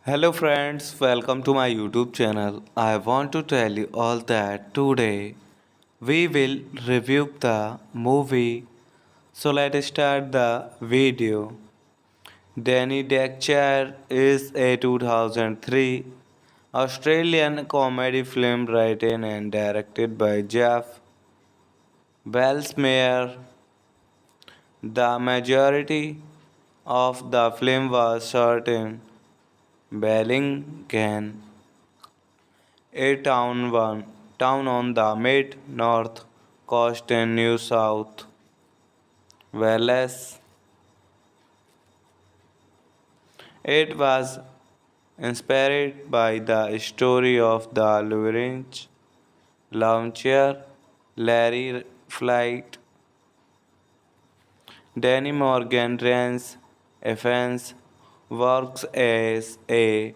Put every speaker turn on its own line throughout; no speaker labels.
Hello friends, welcome to my YouTube channel. I want to tell you all that today we will review the movie. So let's start the video. Danny Dexter is a 2003 Australian comedy film written and directed by Jeff Belsmeyer. The majority of the film was shot in Bellingham, a town on the mid-north coast in New South Wales. It was inspired by the story of the lurid launcher Larry Flight. Danny Morgan runs Evans works as a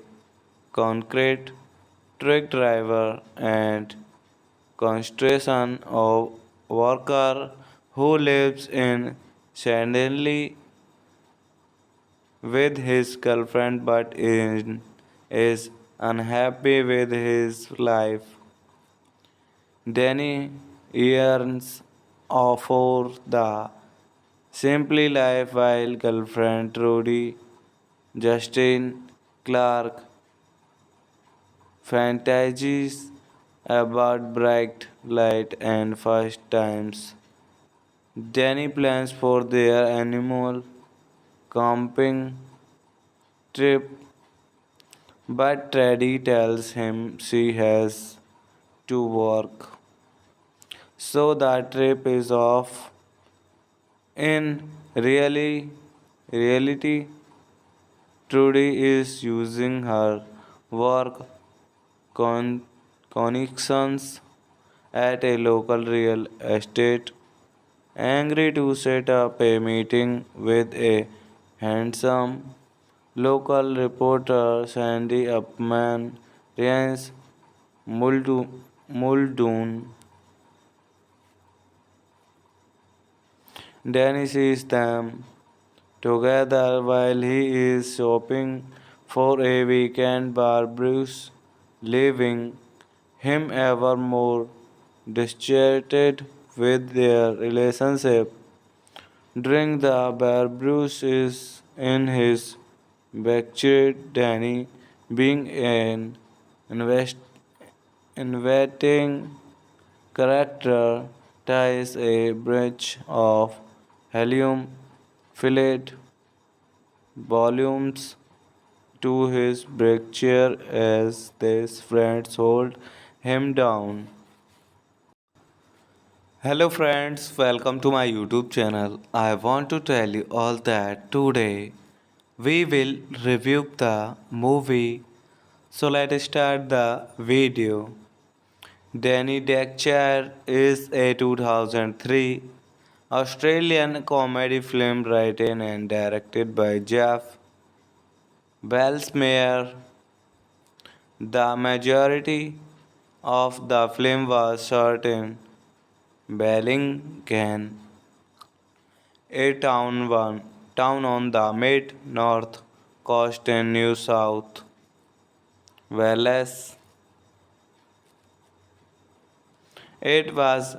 concrete truck driver and construction of worker who lives in Shanley with his girlfriend but is unhappy with his life. Danny yearns for the simply life while girlfriend Trudy Justin Clark fantasies about bright light and first times. Danny plans for their animal camping trip, but Teddy tells him she has to work. So the trip is off. In reality, Trudy is using her work con- connections at a local real estate, angry to set up a meeting with a handsome local reporter Sandy Upman Rance Muldoon. Danny sees them together while he is shopping for a weekend barbecues, leaving him ever more distracted with their relationship. During the barbecues is in his backyard, Danny, being an invest, inviting character ties a bridge of helium filled volumes to his brick chair as his friends hold him down. Hello friends, welcome to my YouTube channel. I want to tell you all that today we will review the movie. So let's start the video. Danny Dexter is a 2003 Australian comedy film written and directed by Jeff Belsmeyer. The majority of the film was shot in Bellingham, a town on the mid-north coast in New South Wales. It was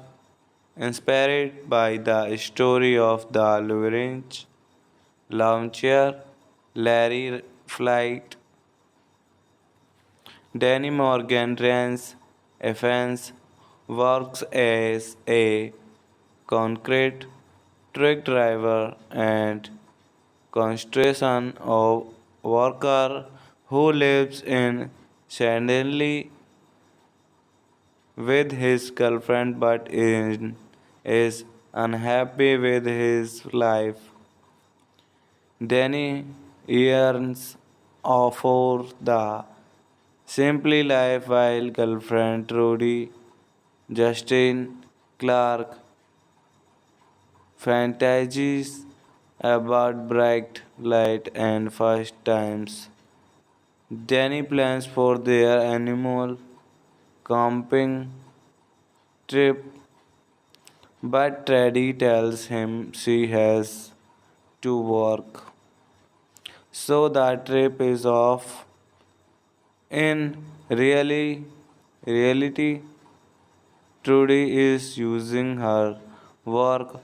inspired by the story of the Lawrence launcher Larry Flight. Danny Morgan runs Evans works as a concrete truck driver and construction of worker who lives in Shanley with his girlfriend but is unhappy with his life. Danny yearns for the simply life while girlfriend Trudy Justin Clark fantasies about bright light and first times. Danny plans for their animal camping trip, but Teddy tells him she has to work. So the trip is off. In reality, Trudy is using her work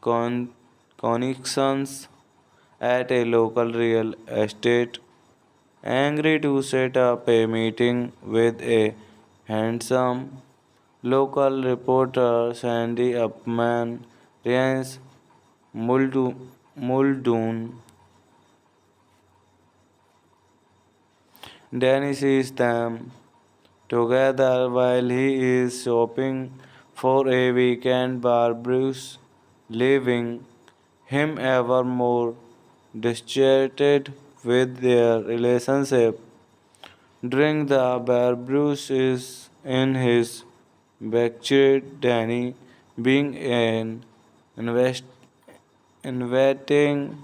connections at a local real estate, angry to set up a meeting with a handsome local reporter Sandy Upman Rance Muldoon. Danny sees them together while he is shopping for a weekend barbecue, leaving him ever more distracted with their relationship. During the barbecue is in his backyard, Danny, being an invest, inviting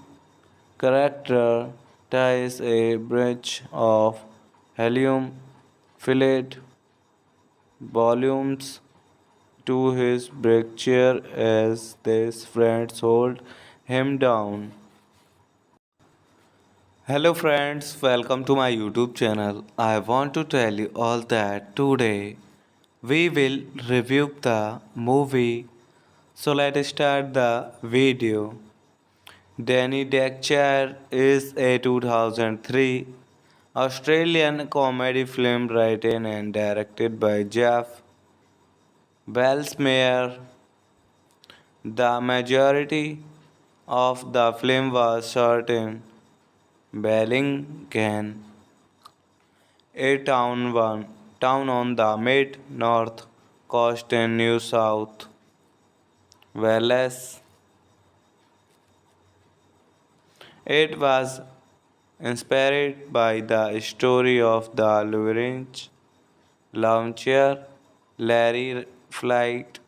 character, ties a bridge of helium filled volumes to his brick chair as his friends hold him down. Hello friends, welcome to my YouTube channel. I want to tell you all that today we will review the movie. So let's start the video. Danny Dexter is a 2003 Australian comedy film written and directed by Jeff Belsmeyer. The majority of the film was shot in Bellingham, a town on the mid-north coast in New South Wales. It was inspired by the story of the Lawrence launcher Larry Flight.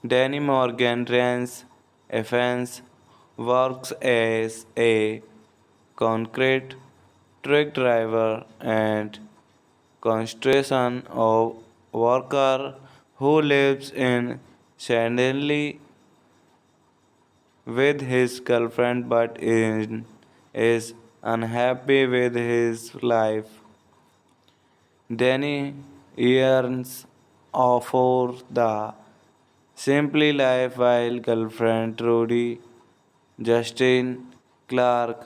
Danny Morgan runs Evans works as a concrete truck driver and construction of worker who lives in Shanley with his girlfriend but is unhappy with his life. Danny yearns for the simply life while girlfriend Trudy Justin Clark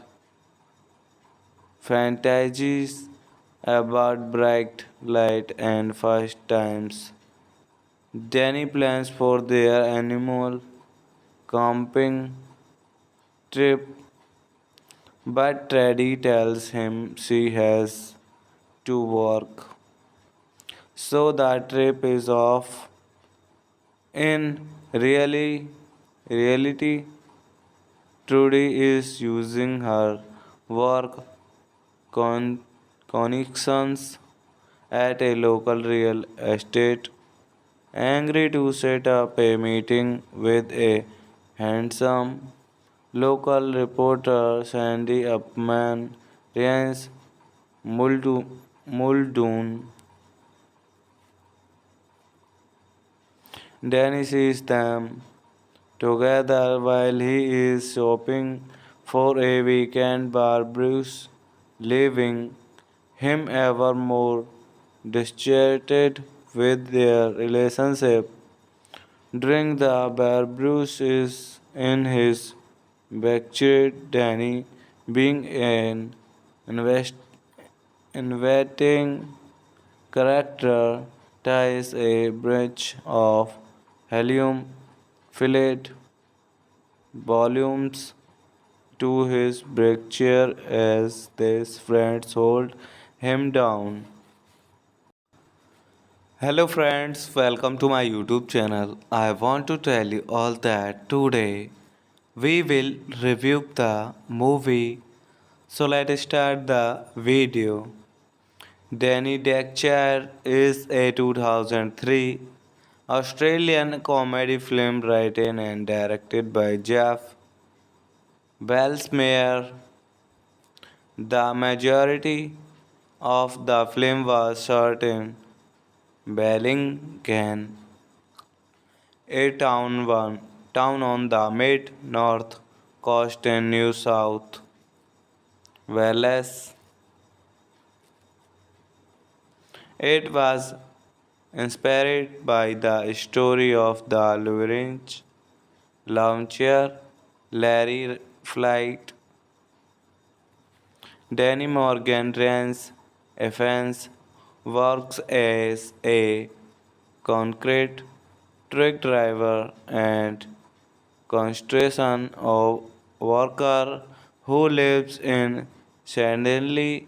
fantasies about bright light and first times. Danny plans for their animal camping trip, but Teddy tells him she has to work. So the trip is off. In reality, Trudy is using her work connections at a local real estate, angry to set up a meeting with a handsome local reporter Sandy Upman Rance Muldoon. Danny sees them together while he is shopping for a weekend bar Bruce, leaving him ever more distracted with their relationship. During the bar Bruce is in his backyard, Danny, being an inviting character, ties a branch of helium filled volumes to his break chair as his friends hold him down. Hello friends, welcome to my YouTube channel. I want to tell you all that today we will review the movie. So let's start the video. Danny Dexter is a 2003 Australian comedy film written and directed by Jeff Belsmeyer. The majority of the film was shot in Bellingham, a town on the mid-north coast in New South Wales. It was inspired by the story of the Lawrence launcher Larry Flight. Danny Morgan runs Evans works as a concrete truck driver and construction worker who lives in Shanley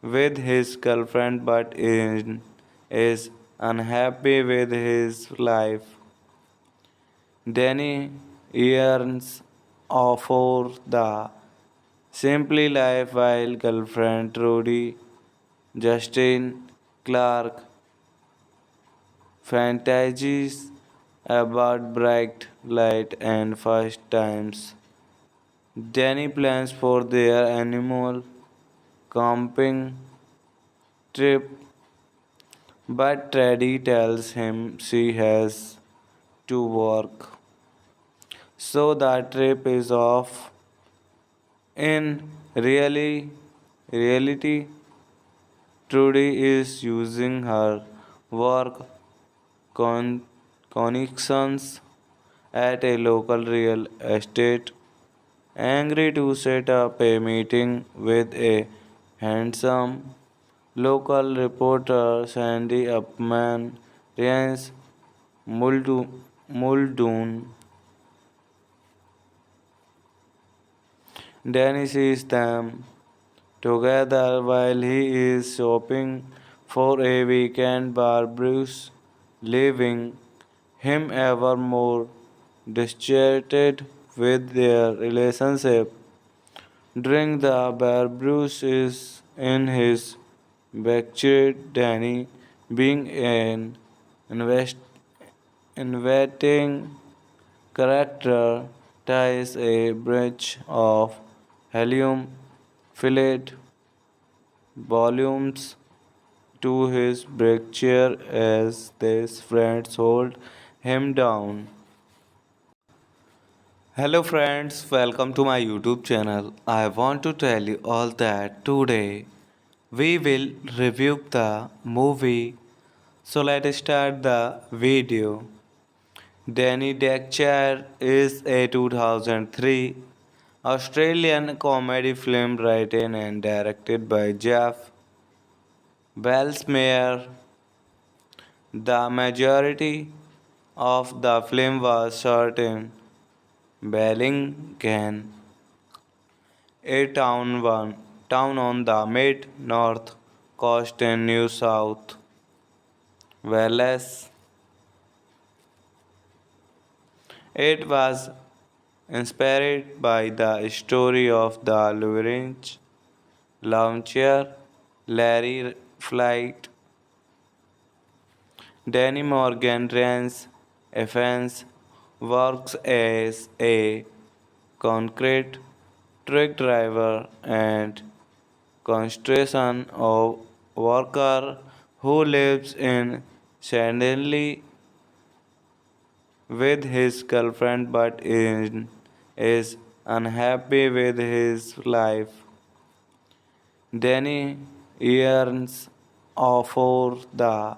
with his girlfriend but is unhappy with his life. Danny yearns for the simply life while girlfriend Trudy Justin Clark fantasies about bright light and first times. Danny plans for their animal camping trip, but Teddy tells him she has to work. So the trip is off. In reality, Trudy is using her work connections at a local real estate, angry to set up a meeting with a handsome local reporter Sandy Upman Rance Muldoon. Danny sees them together while he is shopping for a weekend bar Bruce, leaving him ever more distracted with their relationship. During the bar Bruce is in his backyard, Danny, being an invest, inviting character, ties a branch of helium filled volumes to his break chair as his friends hold him down. Hello friends, welcome to my YouTube channel. I want to tell you all that today we will review the movie. So let's start the video. Danny Dexter is a 2003 Australian comedy film written and directed by Jeff Belsmeyer. The majority of the film was shot in Bellingham, a town on the mid-north coast in New South Wales. It was inspired by the story of the Lawrence launcher Larry Flight. Danny Morgan Rance Evans works as a concrete truck driver and construction of worker who lives in Shanley with his girlfriend but is unhappy with his life. Danny yearns for the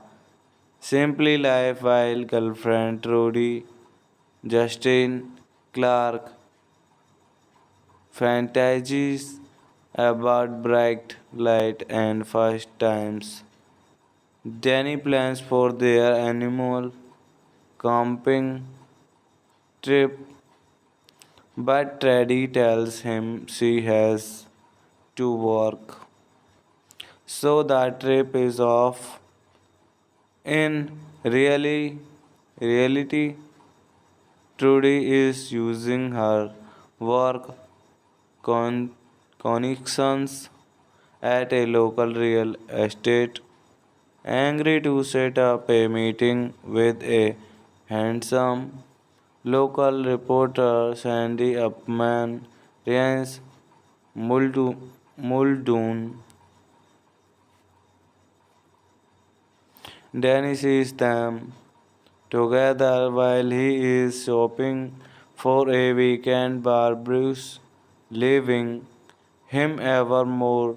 simply life while girlfriend Trudy Justin Clark fantasies about bright light and first times. Danny plans for their animal camping trip, but Teddy tells him she has to work. So the trip is off. In reality, Trudy is using her work connections at a local real estate, angry to set up a meeting with a handsome local reporter Sandy Upman Rance Muldoon. Danny sees them together while he is shopping for a weekend Bruce, leaving him ever more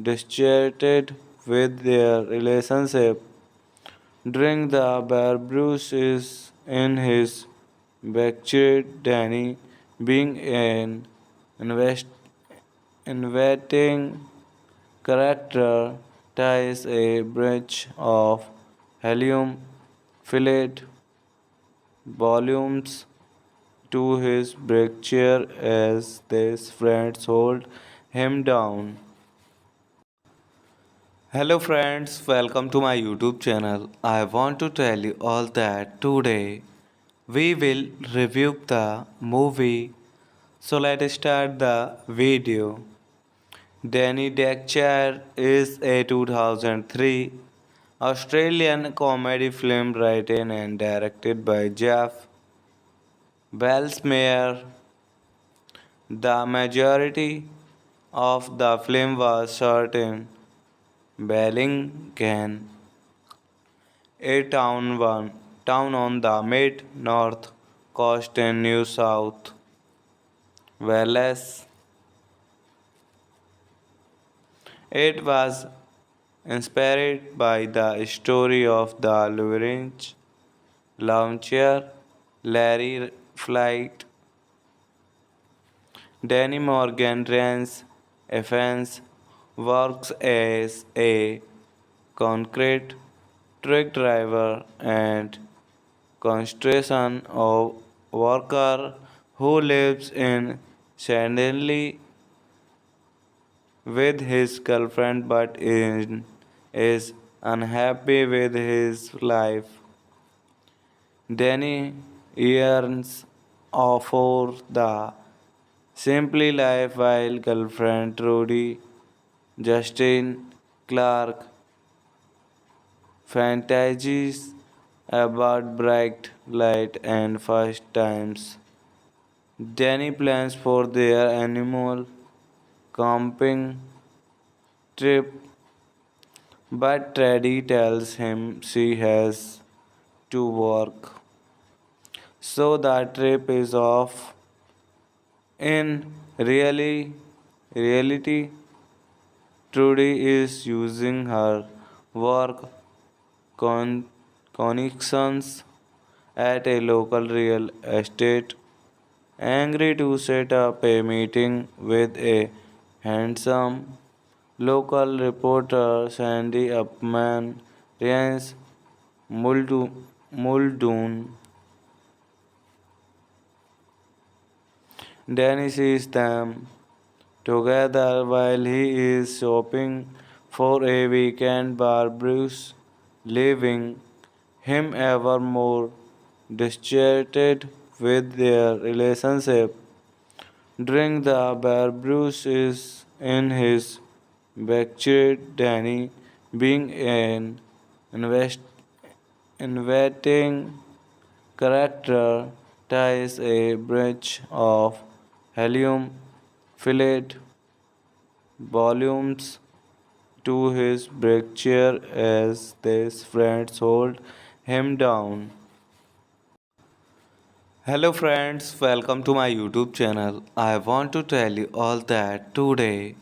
distracted with their relationship. During the Bruce is in his backyard, Danny, being an invest, inviting character, ties a branch of helium filled volumes to his brake chair as his friends hold him down. Hello friends, welcome to my YouTube channel. I want to tell you all that today we will review the movie. So let's start the video. Danny Dexter is a 2003 Australian comedy film written and directed by Jeff Belsmeyer. The majority of the film was shot in Bellingham, a town on the mid-north coast in New South Wales. It was inspired by the story of the Lawrence launcher Larry Flight. Danny Morgan Rance Evans works as a concrete truck driver and construction of worker who lives in Shanley with his girlfriend but is unhappy with his life. Danny yearns for the simply life while girlfriend Trudy Justin Clark fantasies about bright light and first times. Danny plans for their animal camping trip, but Teddy tells him she has to work. So the trip is off. In reality, Trudy is using her work connections at a local real estate, angry to set up a meeting with a handsome local reporter Sandy Upman Rance Muldoon. Danny sees them together while he is shopping for a weekend Bruce, leaving him ever more distracted with their relationship. During the Bruce is in his backyard, Danny, being an invest, inviting character, ties a bridge of helium filled volumes to his break chair as his friends hold him down. Hello friends, welcome to my YouTube channel. I want to tell you all that today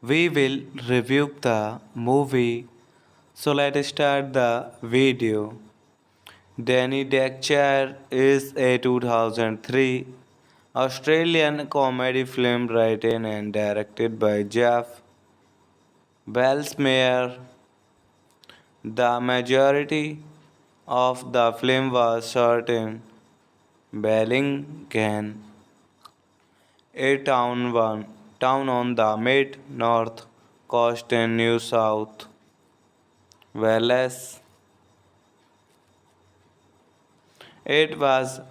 we will review the movie. So let's start the video. Danny Dexter is a 2003 Australian comedy film written and directed by Jeff Belsmeyer. The majority of the film was shot in Bellingham, a town on the mid-north coast in New South Wales. It was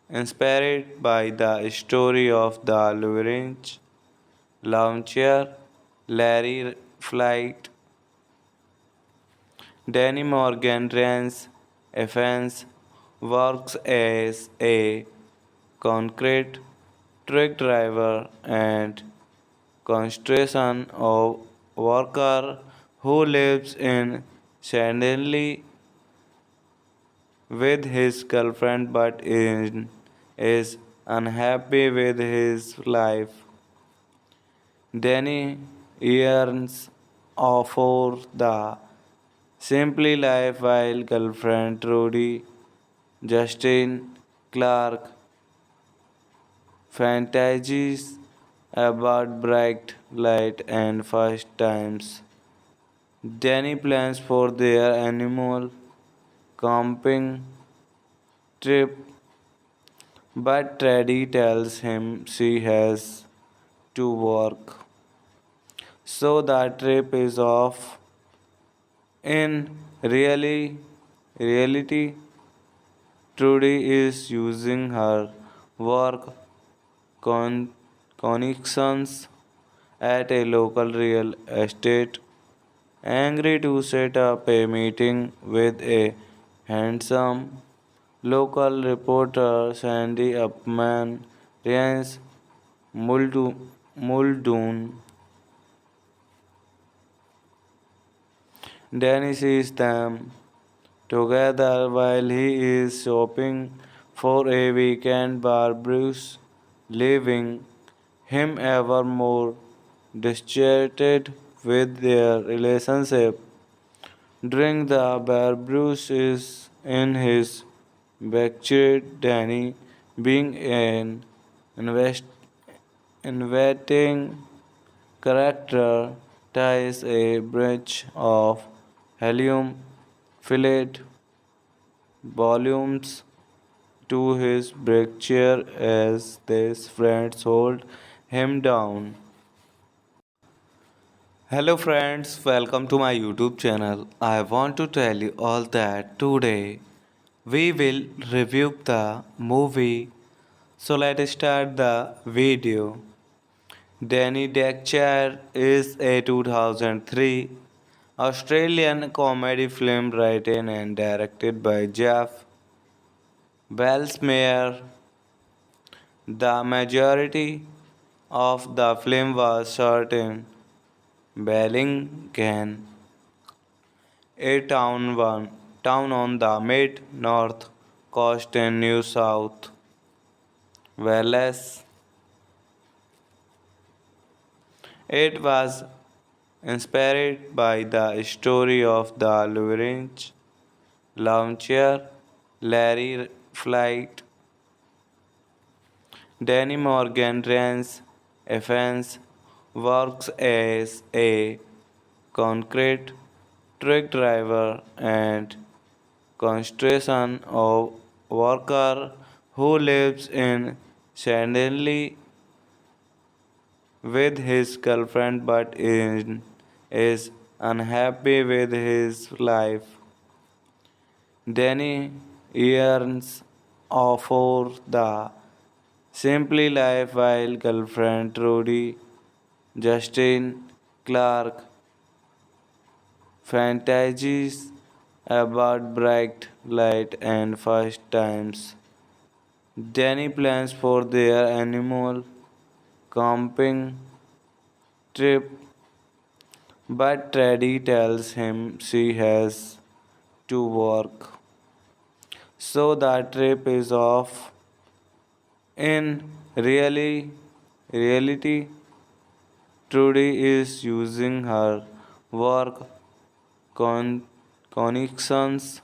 inspired by the story of the Lawrence launcher Larry Flight. Danny Morgan runs Evans works as a concrete truck driver and construction of worker who lives in Shanley with his girlfriend but is unhappy with his life. Danny yearns for the simply life while girlfriend Trudy Justin Clark fantasies about bright light and first times. Danny plans for their animal camping trip, but Teddy tells him she has to work. So the trip is off. In reality, Trudy is using her work connections at a local real estate, angry to set up a meeting with a handsome local reporter Sandy Upman Rance Muldoon. Danny sees them together while he is shopping for a weekend Bruce, leaving him ever more distracted with their relationship. During the Bruce is in his backyard, Danny, being an invest, inviting character, ties a bridge of helium filled volumes to his break chair as his friends hold him down. Hello friends, welcome to my YouTube channel. I want to tell you all that today we will review the movie. So let's start the video. Danny Dexter is a 2003 Australian comedy film written and directed by Jeff Belsmeyer. The majority of the film was shot in Bellingham, a town on the mid-north coast in New South Wales. It was inspired by the story of the Lawrence launcher Larry Flight. Danny Morgan runs Evans works as a concrete truck driver and construction of worker who lives in Shanley with his girlfriend but is unhappy with his life. Danny yearns for the simply life while girlfriend Trudy Justin Clark fantasies about bright light and first times. Danny plans for their animal camping trip, but Teddy tells him she has to work. So the trip is off. In reality, Trudy is using her work connections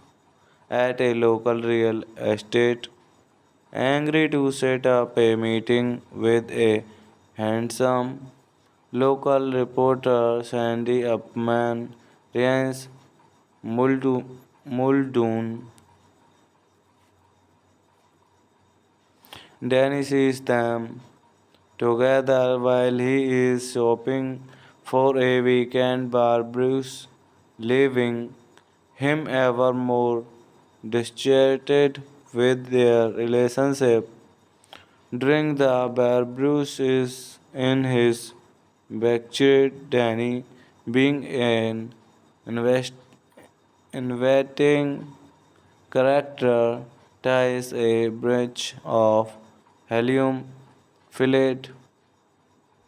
at a local real estate, angry to set up a meeting with a handsome local reporter Sandy Upman Rance Muldoon. Danny sees them together while he is shopping for a weekend bar Bruce, leaving him ever more distracted with their relationship. During the bar Bruce is in his backyard, Danny, being an invest, inviting character, ties a branch of helium filled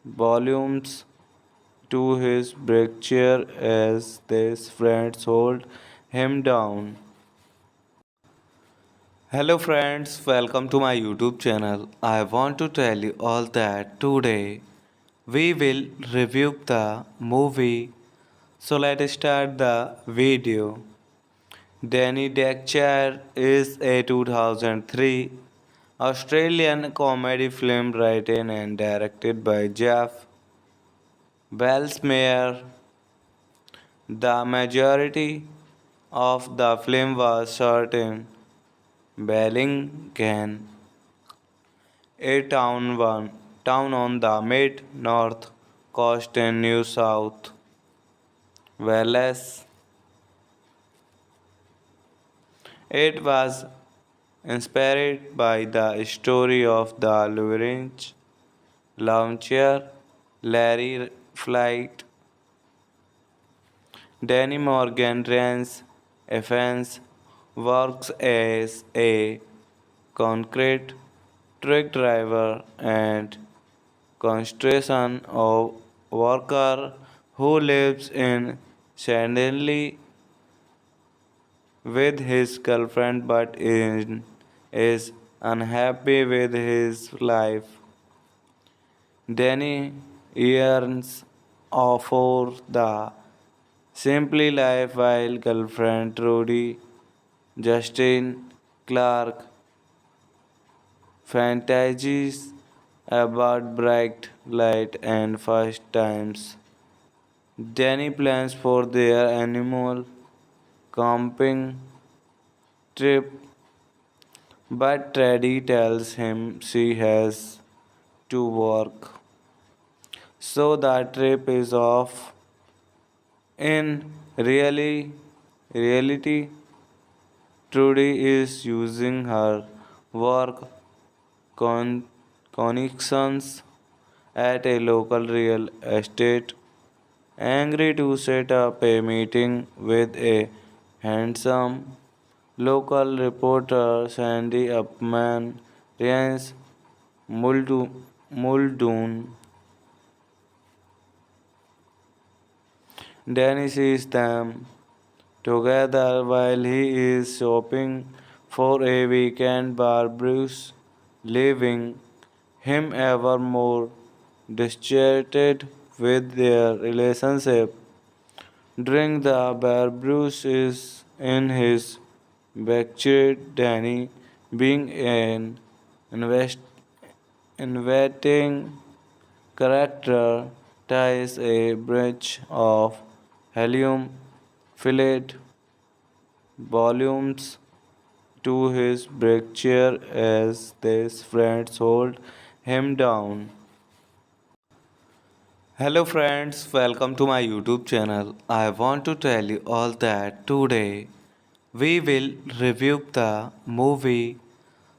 volumes to his brake chair as his friends hold him down. Hello friends, welcome to my YouTube channel. I want to tell you all that today we will review the movie. So let's start the video. Danny Dexter is a 2003 Australian comedy film written and directed by Jeff Wellsmeyer. The majority of the film was shot in Bellingham, a town on the mid-north coast in New South Wales. It was inspired by the story of the Lawrence launcher Larry Flight. Danny Morgan runs Evans works as a concrete truck driver and construction of worker who lives in Shanley with his girlfriend but is unhappy with his life. Danny yearns for the simply life while girlfriend Trudy Justin Clark fantasies about bright light and first times. Danny plans for their animal camping trip, but Teddy tells him she has to work. So the trip is off. In reality, Trudy is using her work connections at a local real estate, angry to set up a meeting with a handsome local reporter Sandy Upman Rance Muldoon. Danny sees them together while he is shopping for a weekend bar Bruce, leaving him ever more distracted with their relationship. During the bar Bruce is in his backyard, Danny, being an invest, inviting character ties a bridge of helium filled volumes to his break chair as his friends hold him down. Hello friends, welcome to my YouTube channel. I want to tell you all that today we will review the movie.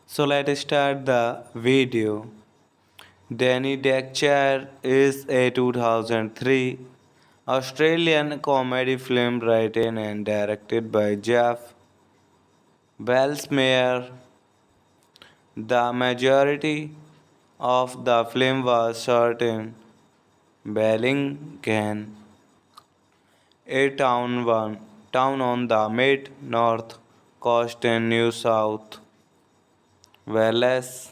So let's start the video. Danny Dexter is a 2003 Australian comedy film written and directed by Jeff Belsmeyer. The majority of the film was shot in Bellingham, a town on the mid-north coast in New South Wales.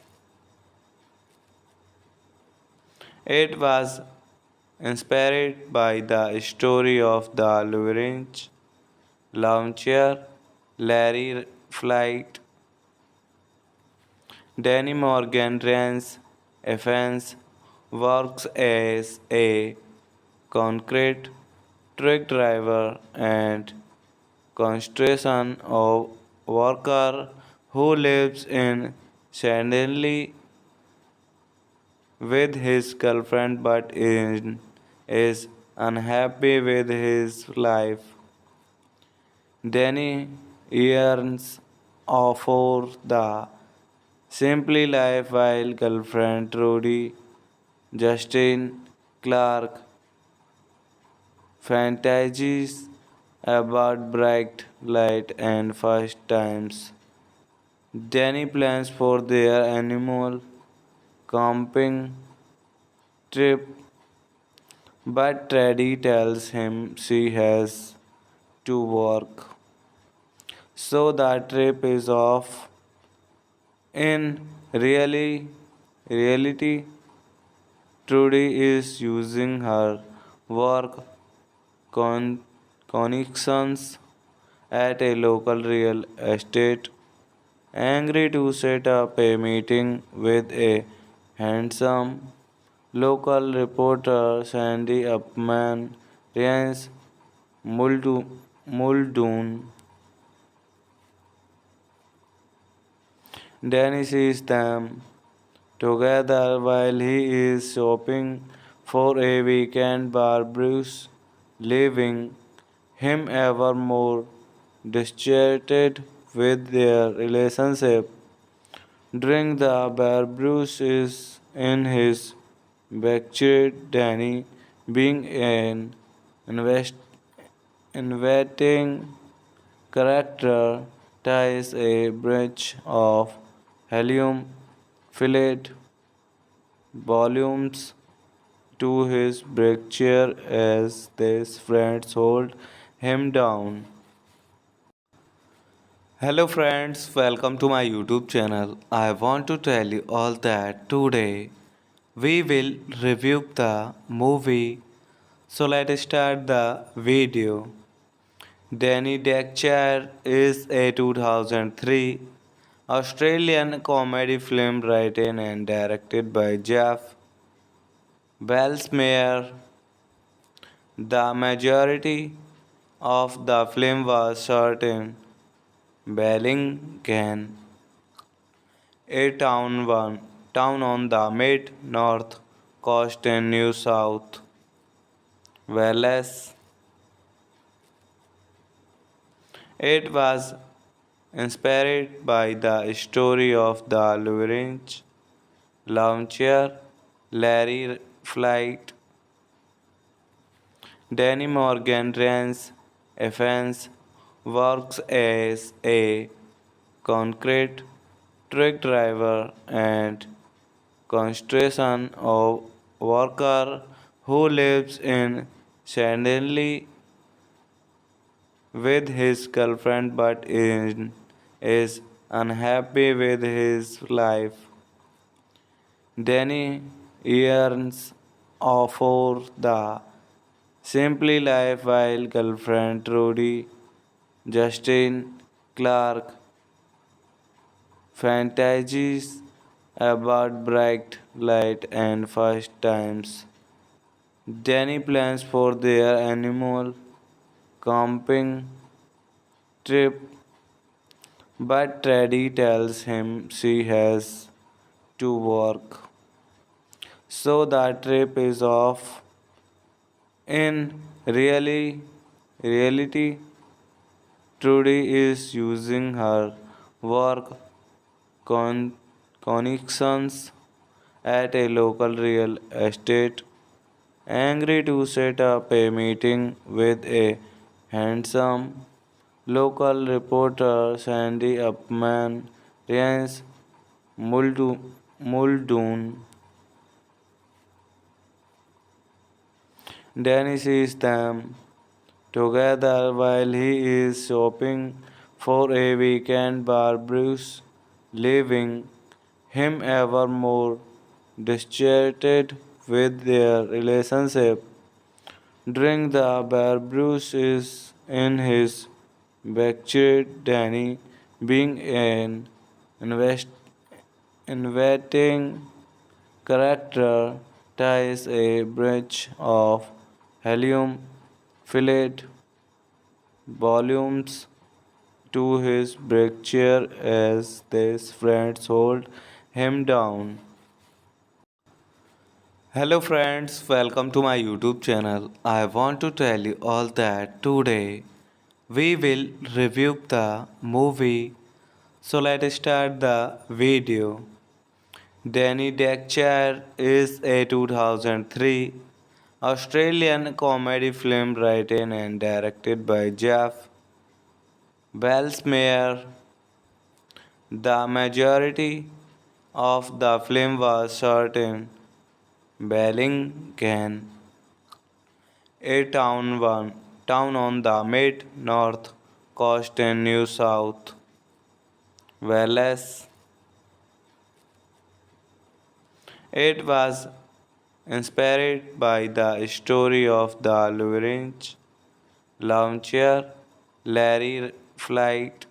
It was inspired by the story of the Lawrence launcher Larry Flight. Danny Morgan Rance Evans works as a concrete truck driver and construction of worker who lives in Shanley with his girlfriend but is unhappy with his life. Danny yearns for the simply life while girlfriend Trudy Justin Clark fantasies about bright light and first times. Danny plans for their animal camping trip, but Teddy tells him she has to work. So the trip is off. In reality, Trudy is using her work connections at a local real estate, angry to set up a meeting with a handsome local reporter Sandy Upman Rance Muldoon. Danny sees them together while he is shopping for a weekend Bruce, leaving him ever more distracted with their relationship. During the Bruce is in his backyard, Danny, being an invest, inviting character, ties a bridge of helium filled volumes to his break chair as his friends hold him down. Hello friends, welcome to my YouTube channel. I want to tell you all that today we will review the movie. So let's start the video. Danny Dexter is a 2003 Australian comedy film written and directed by Jeff Belsmeyer. The majority of the film was shot in Bellingham, a town on the mid-north coast in New South Wales. It was inspired by the story of the Lawrence launcher Larry Flight. Danny Morgan Rance Evans works as a concrete truck driver and construction of worker who lives in Shanley with his girlfriend but is unhappy with his life. Danny yearns for the simply life while girlfriend Trudy Justin Clark fantasies about bright light and first times. Danny plans for their animal camping trip, but Teddy tells him she has to work. So the trip is off. In reality, Trudy is using her work connections at a local real estate, angry to set up a meeting with a handsome local reporter Sandy Upman Rance Muldoon. Danny sees them together while he is shopping for a weekend barbecue, leaving him ever more distracted with their relationship. During the barbecue is in his backyard, Danny, being an invest, inviting character, ties a bridge of helium filled volumes to his break chair as his friends hold him down. Hello friends, welcome to my YouTube channel. I want to tell you all that today we will review the movie. So let's start the video. Danny Dexter is a 2003 Australian comedy film written and directed by Jeff Belsmeyer. The majority of the film was shot in Bellingham, a town on the mid-north coast in New South Wales. It was inspired by the story of the Lawrence launcher Larry Flight.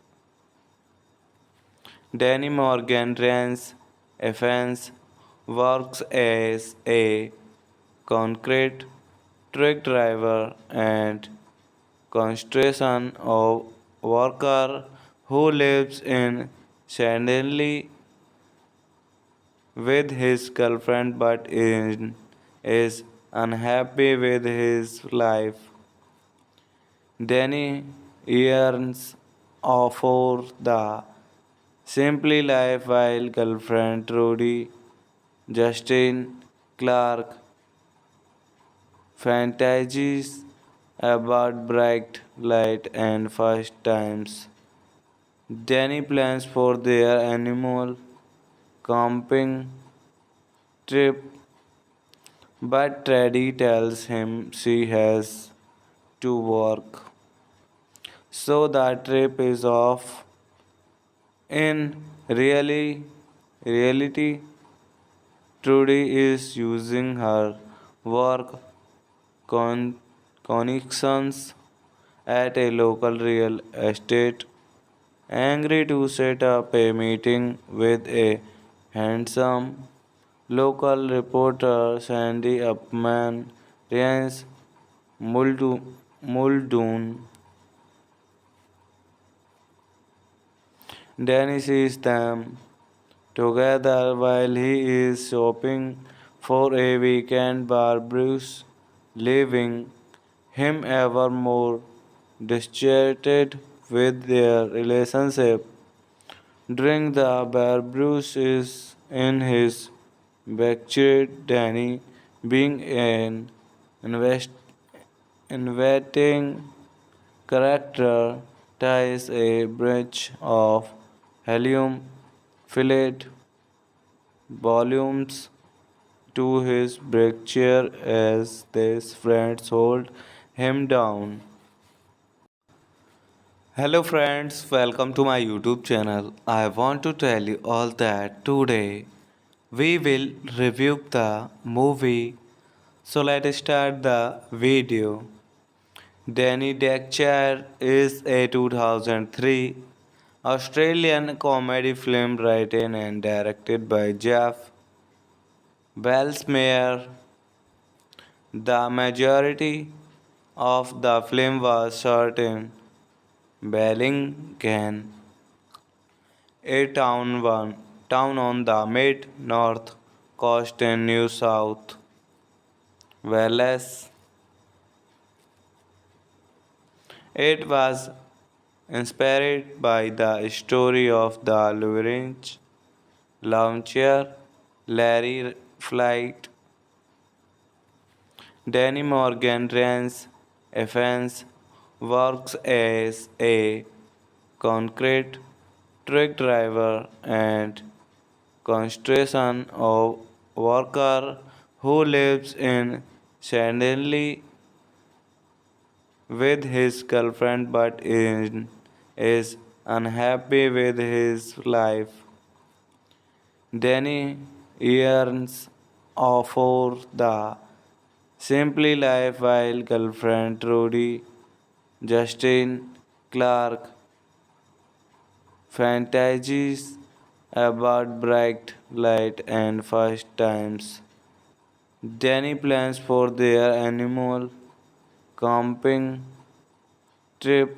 Danny Morgan runs Evans works as a concrete truck driver and construction worker who lives in Shanley with his girlfriend but is unhappy with his life. Danny yearns for the simply life while girlfriend Trudy Justin Clark fantasies about bright light and first times. Danny plans for their animal camping trip, but Teddy tells him she has to work. So the trip is off. In reality, Trudy is using her work connections at a local real estate, angry to set up a meeting with a handsome local reporter Sandy Upman Rance Muldoon. Danny sees them together while he is shopping for a weekend barbecue, leaving him ever more distracted with their relationship. During the barbecue is in his backyard, Danny, being an invest, inviting character, ties a bridge of helium filled volumes to his break chair as his friends hold him down. Hello friends, welcome to my YouTube channel. I want to tell you all that today we will review the movie. So let's start the video. Danny Dexter is a 2003 Australian comedy film written and directed by Jeff Belsmeyer. The majority of the film was shot in Bellingham, a town on the mid-north coast in New South Wales. It was inspired by the story of the Lawrence launcher Larry Flight. Danny Morgan Rance Evans works as a concrete truck driver and construction of worker who lives in Shanley with his girlfriend but is unhappy with his life. Danny yearns for the simply life while girlfriend Trudy Justin Clark fantasies about bright light and first times. Danny plans for their animal camping trip,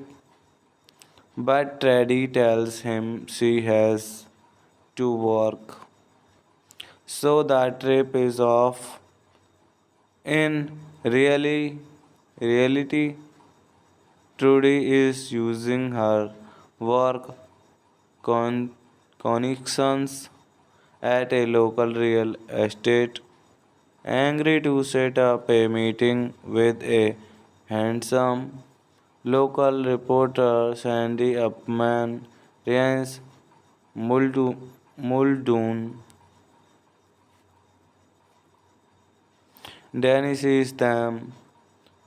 but Teddy tells him she has to work. So the trip is off. In reality, Trudy is using her work connections at a local real estate, angry to set up a meeting with a handsome local reporter Sandy Upman Rance Muldoon. Danny sees them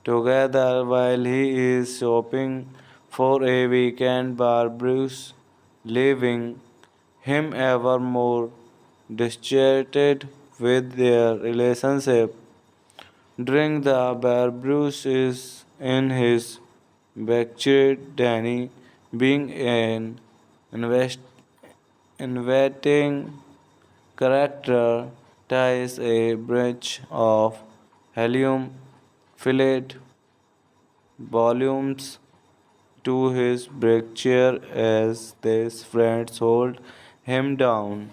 together while he is shopping for a weekend Bruce, leaving him ever more distracted with their relationship. During the Bruce is in his backyard, Danny, being an invest, inviting character, ties a branch of helium filled volumes to his brake chair as his friends hold him down.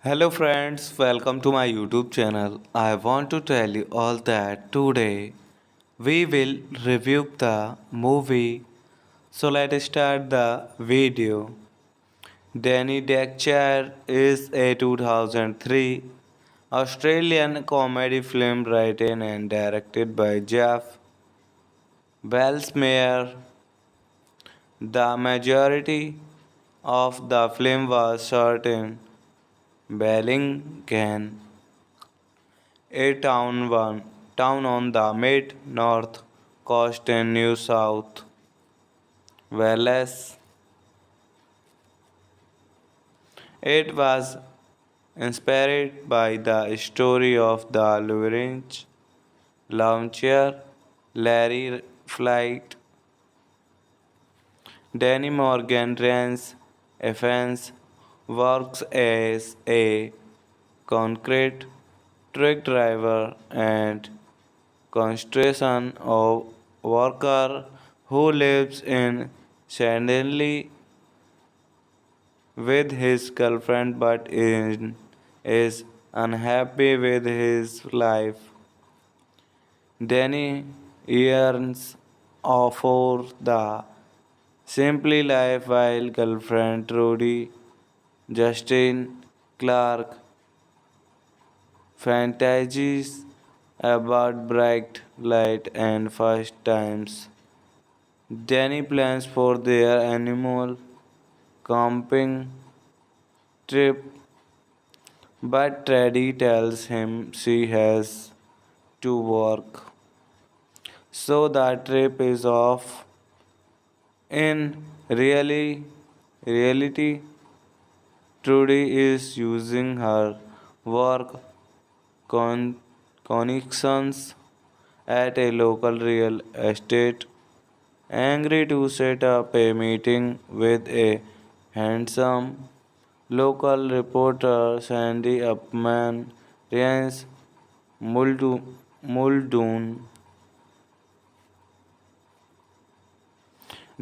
Hello friends, welcome to my YouTube channel. I want to tell you all that today we will review the movie. So let's start the video. Danny Dexter is a 2003 Australian comedy film written and directed by Jeff Belsmeyer. The majority of the film was shot in Bellingham, a town on the mid-north coast in New South Wales. It was inspired by the story of the Lawrence launcher Larry Flight. Danny Morgan Rance Evans works as a concrete truck driver and construction of worker who lives in Shanley with his girlfriend but is unhappy with his life. Danny yearns for the simply life while girlfriend Trudy Justin Clark fantasies about bright light and first times. Danny plans for their animal camping trip, but Teddy tells him she has to work. So the trip is off. In reality, Trudy is using her work connections at a local real estate, angry to set up a meeting with a handsome local reporter Sandy Upman Rance Muldoon.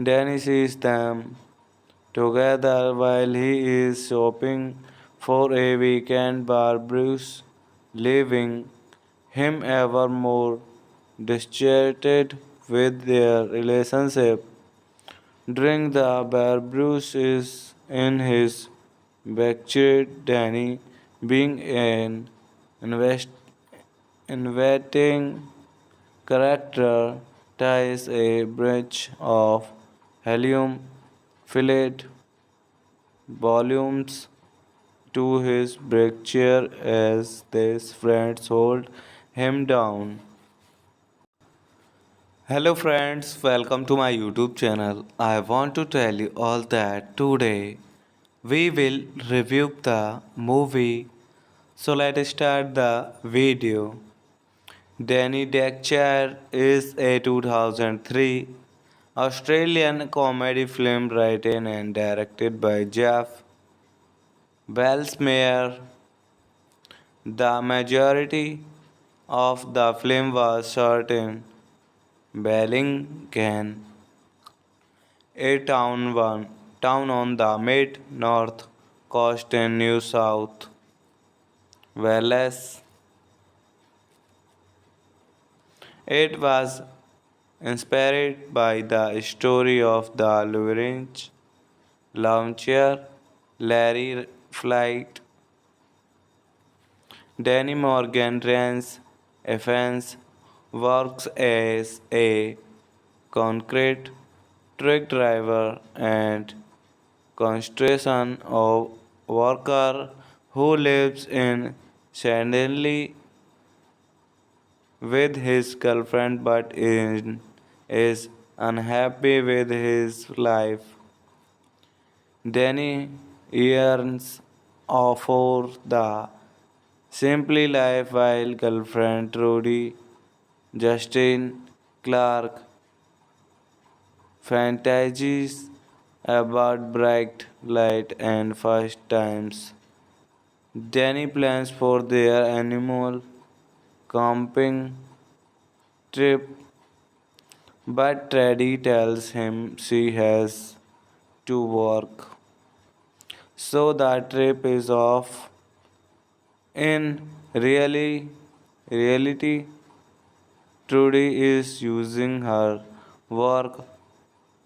Danny sees them together while he is shopping for a weekend bar Bruce, leaving him ever more distracted with their relationship. During the bar, Bruce is in his backyard, Danny, being an invest, inviting character, ties a bridge of helium filled volumes to his break chair as his friends hold him down. Hello friends, welcome to my YouTube channel. I want to tell you all that today we will review the movie. So let's start the video. Danny Dexter is a 2003 Australian comedy film written and directed by Jeff Belsmeyer. The majority of the film was shot in Bellingham, a town on the mid-north coast in New South Wales. It was inspired by the story of the Lawrence launcher Larry Flight. Danny Morgan Rance Evans works as a concrete truck driver and construction of worker who lives in Shanley with his girlfriend but is unhappy with his life. Danny yearns for the simply life while girlfriend Trudy Justin Clark fantasies about bright light and first times. Danny plans for their animal camping trip, but Teddy tells him she has to work. So the trip is off. In reality, Trudy is using her work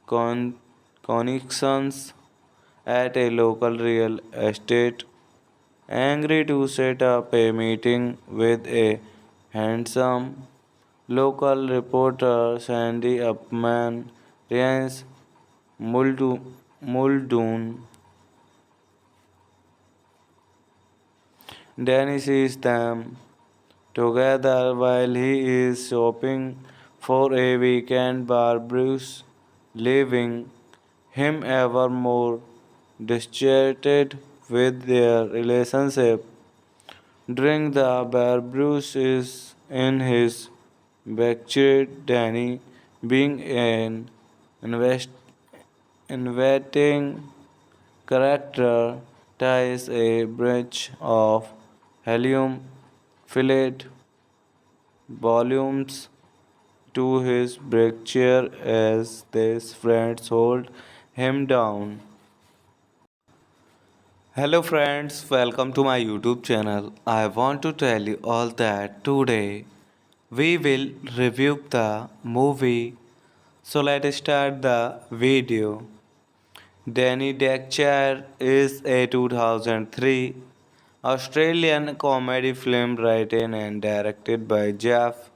connections at a local real estate, angry to set up a meeting with a handsome local reporter Sandy Upman Rance Muldoon. Danny sees them together while he is shopping for a weekend bar Bruce, leaving him ever more distracted with their relationship. During the bar, Bruce is in his backyard, Danny, being an invest, inviting character, ties a bridge of helium filled volumes to his break chair as his friends hold him down. Hello friends, welcome to my YouTube channel. I want to tell you all that today we will review the movie. So let's start the video. Danny Dexter is a 2003 Australian comedy film written and directed by Jeff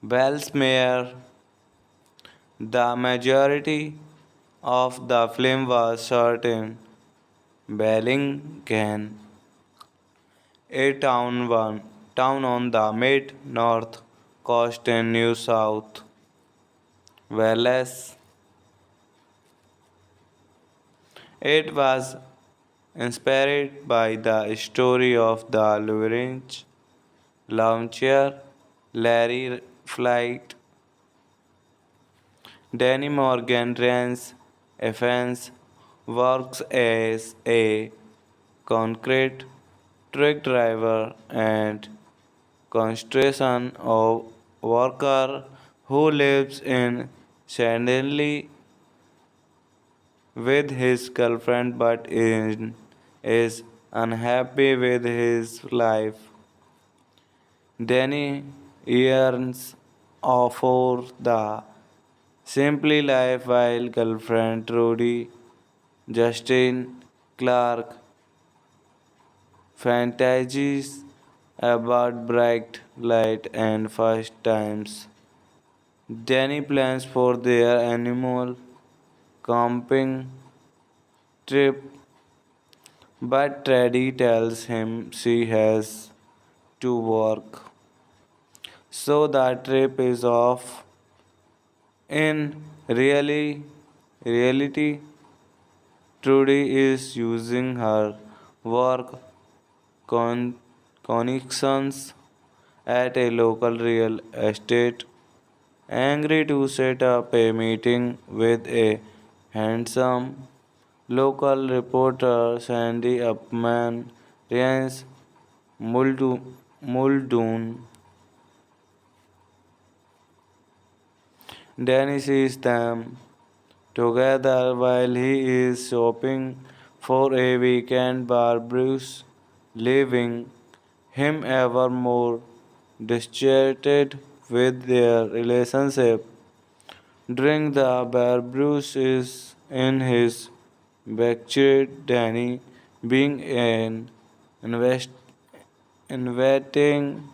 Belsmeyer. The majority of the film was shot in Bellingham, a town on the mid-north coast in New South Wales. It was inspired by the story of the Lawrence launcher Larry Flight. Danny Morgan runs Evans works as a concrete truck driver and construction of worker who lives in Shanley with his girlfriend but is unhappy with his life. Danny yearns for the simply life while girlfriend Trudy Justin Clark fantasies about bright light and first times. Danny plans for their animal camping trip, but Teddy tells him she has to work. So the trip is off. In reality, Trudy is using her work connections at a local real estate, angry to set up a meeting with a handsome local reporter Sandy Upman Rance Muldoon. Danny sees them together while he is shopping for a weekend barbecue, leaving him ever more distracted with their relationship. During the barbecue is in his backyard, Danny, being an invest, inviting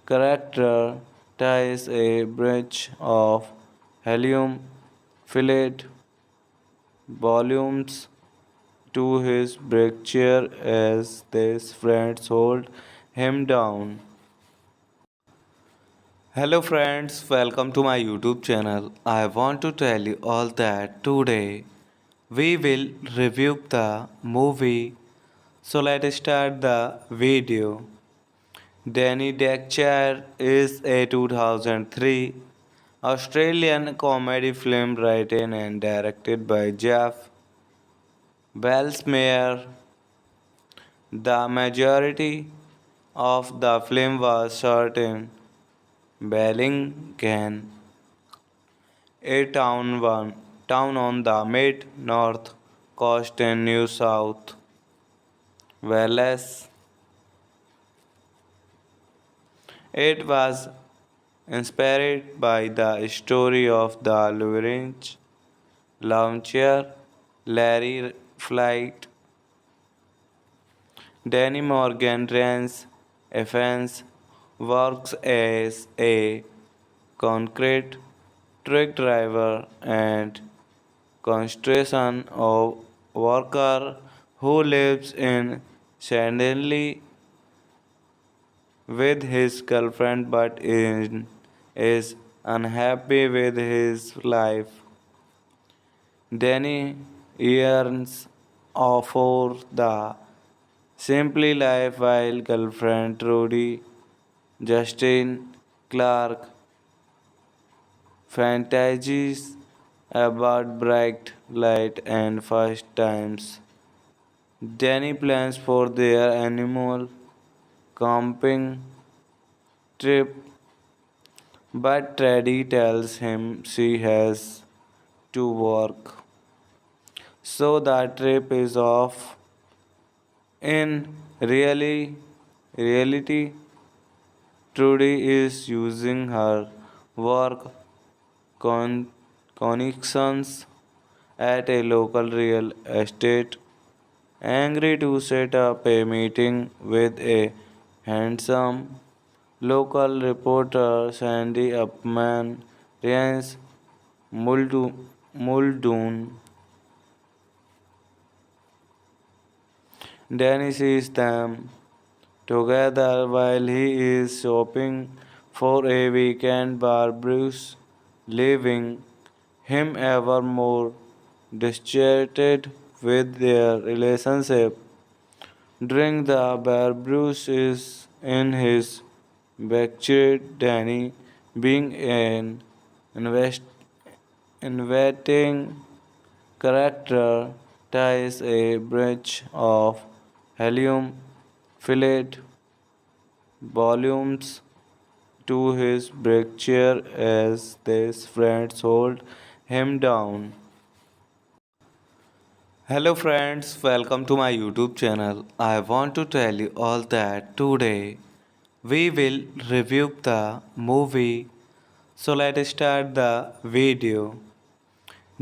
character, ties a bridge of helium filled volumes to his brake chair as his friends hold him down. Hello friends, welcome to my YouTube channel. I want to tell you all that today we will review the movie. So let's start the video. Danny Dexter is a 2003 Australian comedy film written and directed by Jeff Belsmeyer. The majority of the film was shot in Bellingham, a town on the mid-north coast in New South Wales. It was inspired by the story of the Lawrence launcher Larry Flight. Danny Morgan runs Evans works as a concrete truck driver and construction of worker who lives in Shanley with his girlfriend but is unhappy with his life. Danny yearns for the simply life while girlfriend Trudy Justin Clark fantasies about bright light and first times. Danny plans for their animal camping trip, but Teddy tells him she has to work. So the trip is off. In reality, Trudy is using her work connections at a local real estate, angry to set up a meeting with a handsome local reporter Sandy Upman Rance Muldoon. Danny sees them together while he is shopping for a weekend barbecue, leaving him ever more distracted with their relationship. During the barbecue is in his backyard, Danny, being an invest, inviting character ties a bridge of helium filled volumes to his brick chair as his friends hold him down. Hello friends, welcome to my YouTube channel. I want to tell you all that today we will review the movie. So let's start the video.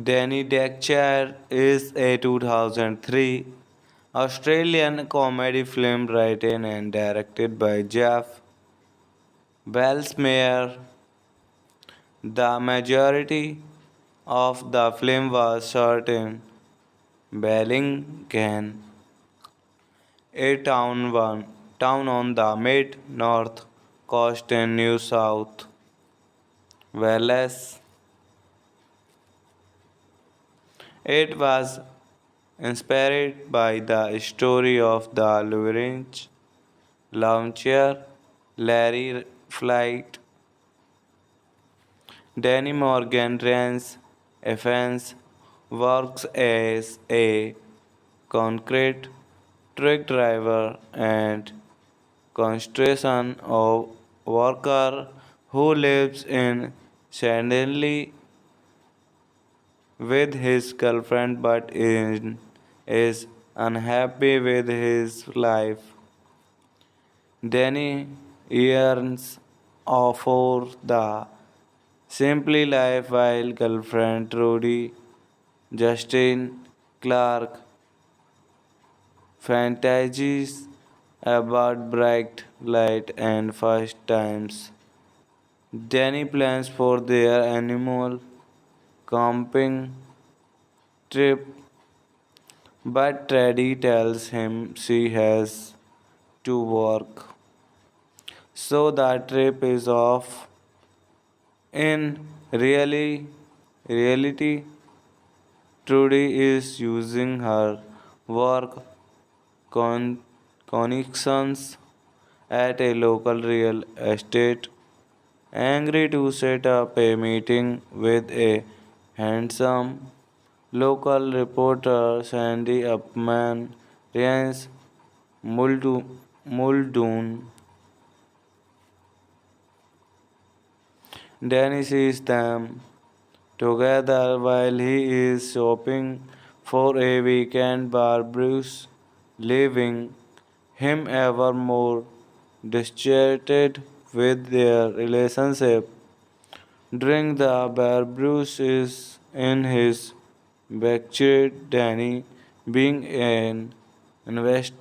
Danny Dexter is a 2003 Australian comedy film written and directed by Jeff Belsmeyer. The majority of the film was shot in Bellingham, a town on the mid-north coast in New South Wales. It was inspired by the story of the Lawrence launcher Larry Flight. Danny Morgan Rance Evans works as a concrete truck driver and construction of worker who lives in Shanley with his girlfriend but is unhappy with his life. Danny yearns for the simply life while girlfriend Trudy Justin Clark fantasies about bright light and first times. Danny plans for their animal camping trip, but Teddy tells him she has to work. So the trip is off. In reality, Trudy is using her work connections at a local real estate, angry to set up a meeting with a handsome local reporter Sandy Upman Rance Muldoon. Danny sees them together while he is shopping for a weekend Bruce, leaving him ever more distracted with their relationship. During the Bruce is in his backyard, Danny, being an invest,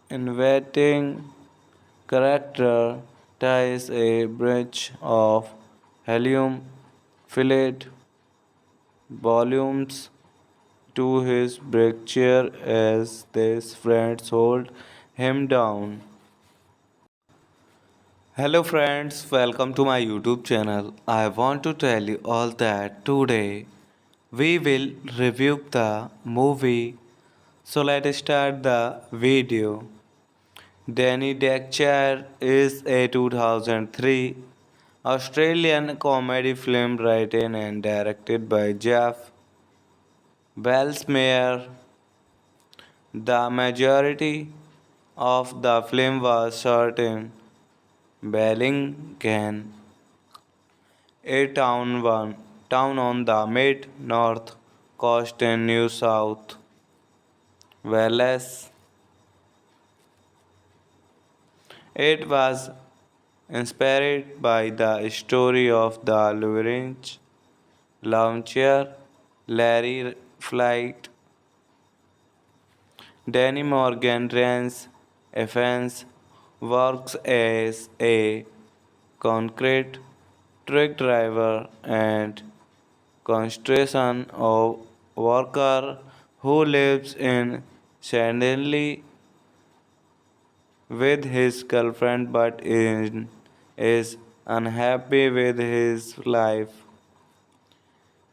inviting character, ties a bridge of helium filled volumes to his brick chair as his friends hold him down. Hello friends, welcome to my YouTube channel. I want to tell you all that today we will review the movie. So let's start the video. Danny Dexter is a 2003 Australian comedy film written and directed by Jeff Belsmeyer. The majority of the film was shot in Bellingham, a town on the mid-north coast in New South Wales. It was inspired by the story of the Lawrence launcher Larry Flight. Danny Morgan Rance Evans works as a concrete truck driver and construction of worker who lives in Shanley with his girlfriend but is unhappy with his life.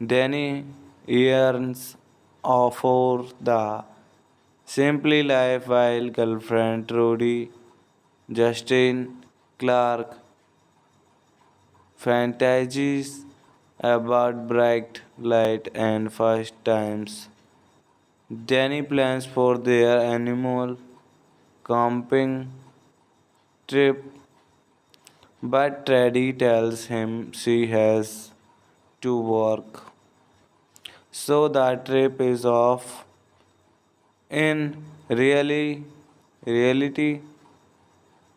Danny yearns for the simply life while girlfriend Trudy Justin Clark fantasies about bright light and first times. Danny plans for their animal camping trip, but Teddy tells him she has to work. So the trip is off. In reality,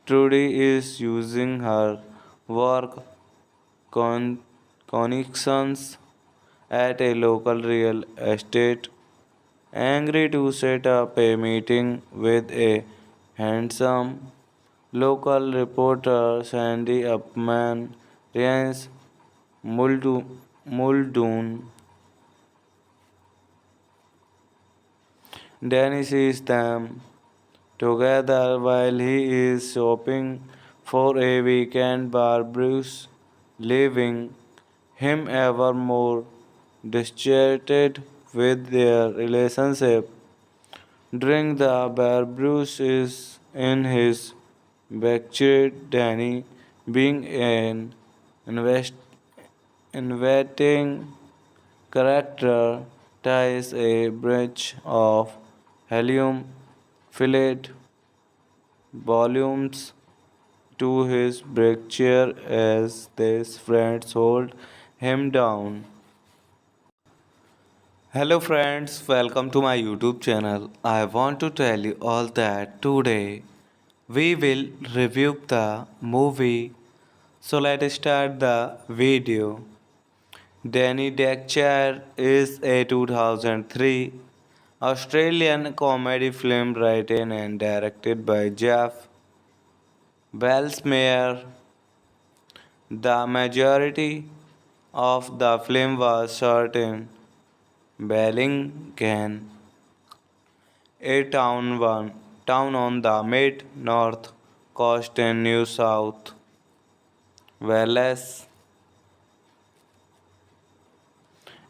Trudy is using her work con- connections at a local real estate, angry to set up a meeting with a handsome local reporter Sandy Upman Rance Muldoon. Danny sees them together while he is shopping for a weekend barbecue, leaving him ever more distracted with their relationship. During the barbecue is in his backyard, Danny, being an invest, inviting character, ties a bridge of helium filled volumes to his break chair as his friends hold him down. Hello friends, welcome to my YouTube channel. I want to tell you all that today we will review the movie. So let's start the video. Danny Dexter is a 2003 Australian comedy film written and directed by Jeff Belsmeyer. The majority of the film was shot in Bellingham, a town on the mid-north coast in New South Wales.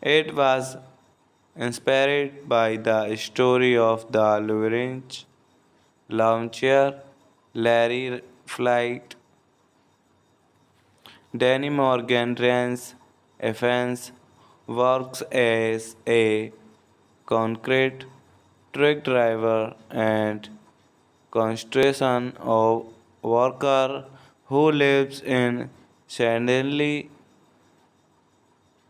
It was inspired by the story of the Lawrence launcher Larry Flight. Danny Morgan Rance Evans works as a concrete truck driver and construction of worker who lives in Shanley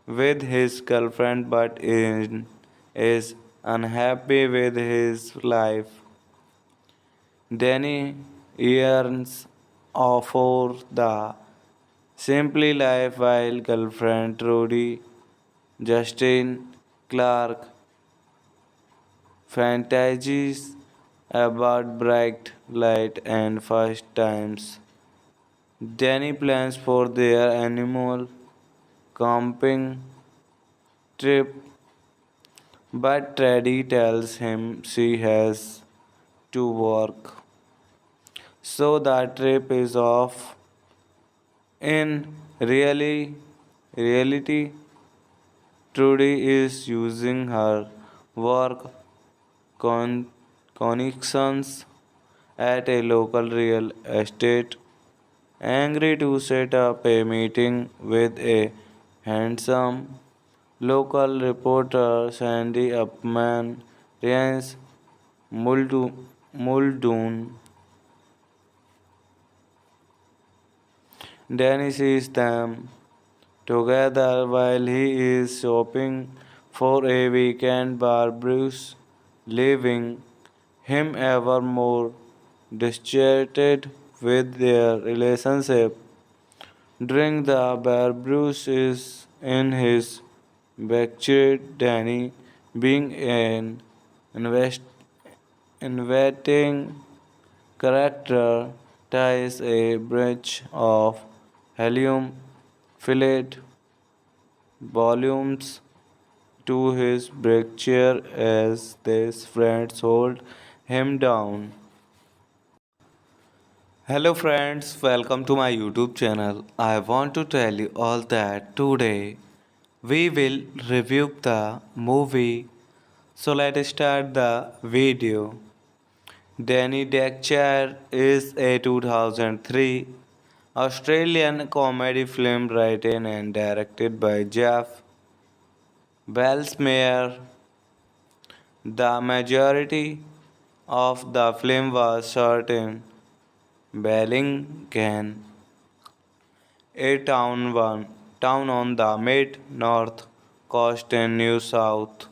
with his girlfriend but is unhappy with his life. Danny yearns for the simply life while girlfriend Trudy Justin Clark fantasies about bright light and first times. Danny plans for their animal camping trip, but Teddy tells him she has to work. So the trip is off. In reality, Trudy is using her work connections at a local real estate, angry to set up a meeting with a handsome local reporter Sandy Upman Rance Muldoon. Danny sees them together while he is shopping for a weekend barbecue, leaving him ever more distracted with their relationship. During the barbecue is in his backyard, Danny, being an invest, inviting character, ties a bridge of helium filled volumes to his break chair as his friends hold him down. Hello friends, welcome to my YouTube channel. I want to tell you all that today we will review the movie. So let's start the video. Danny Dexter is a 2003 Australian comedy film written and directed by Jeff Belsmeyer. The majority of the film was shot in Bellingham, a town on the mid-north coast in New South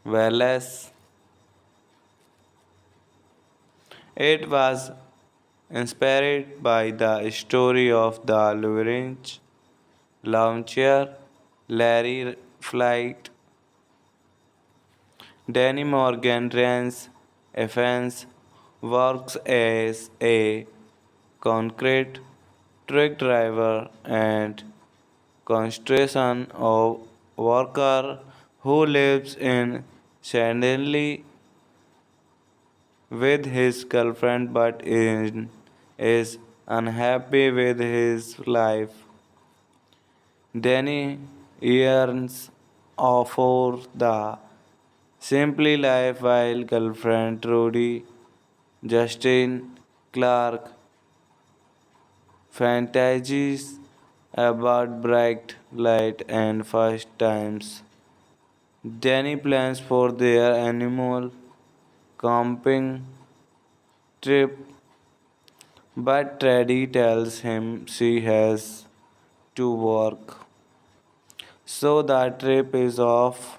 Wales. It was inspired by the story of the Lawrence launcher Larry Flight. Danny Morgan runs Evans works as a concrete truck driver and construction worker who lives in Shanley with his girlfriend but is unhappy with his life. Danny yearns for the simply life while girlfriend Trudy Justin Clark fantasies about bright light and first times. Danny plans for their animal camping trip, but Teddy tells him she has to work. So the trip is off.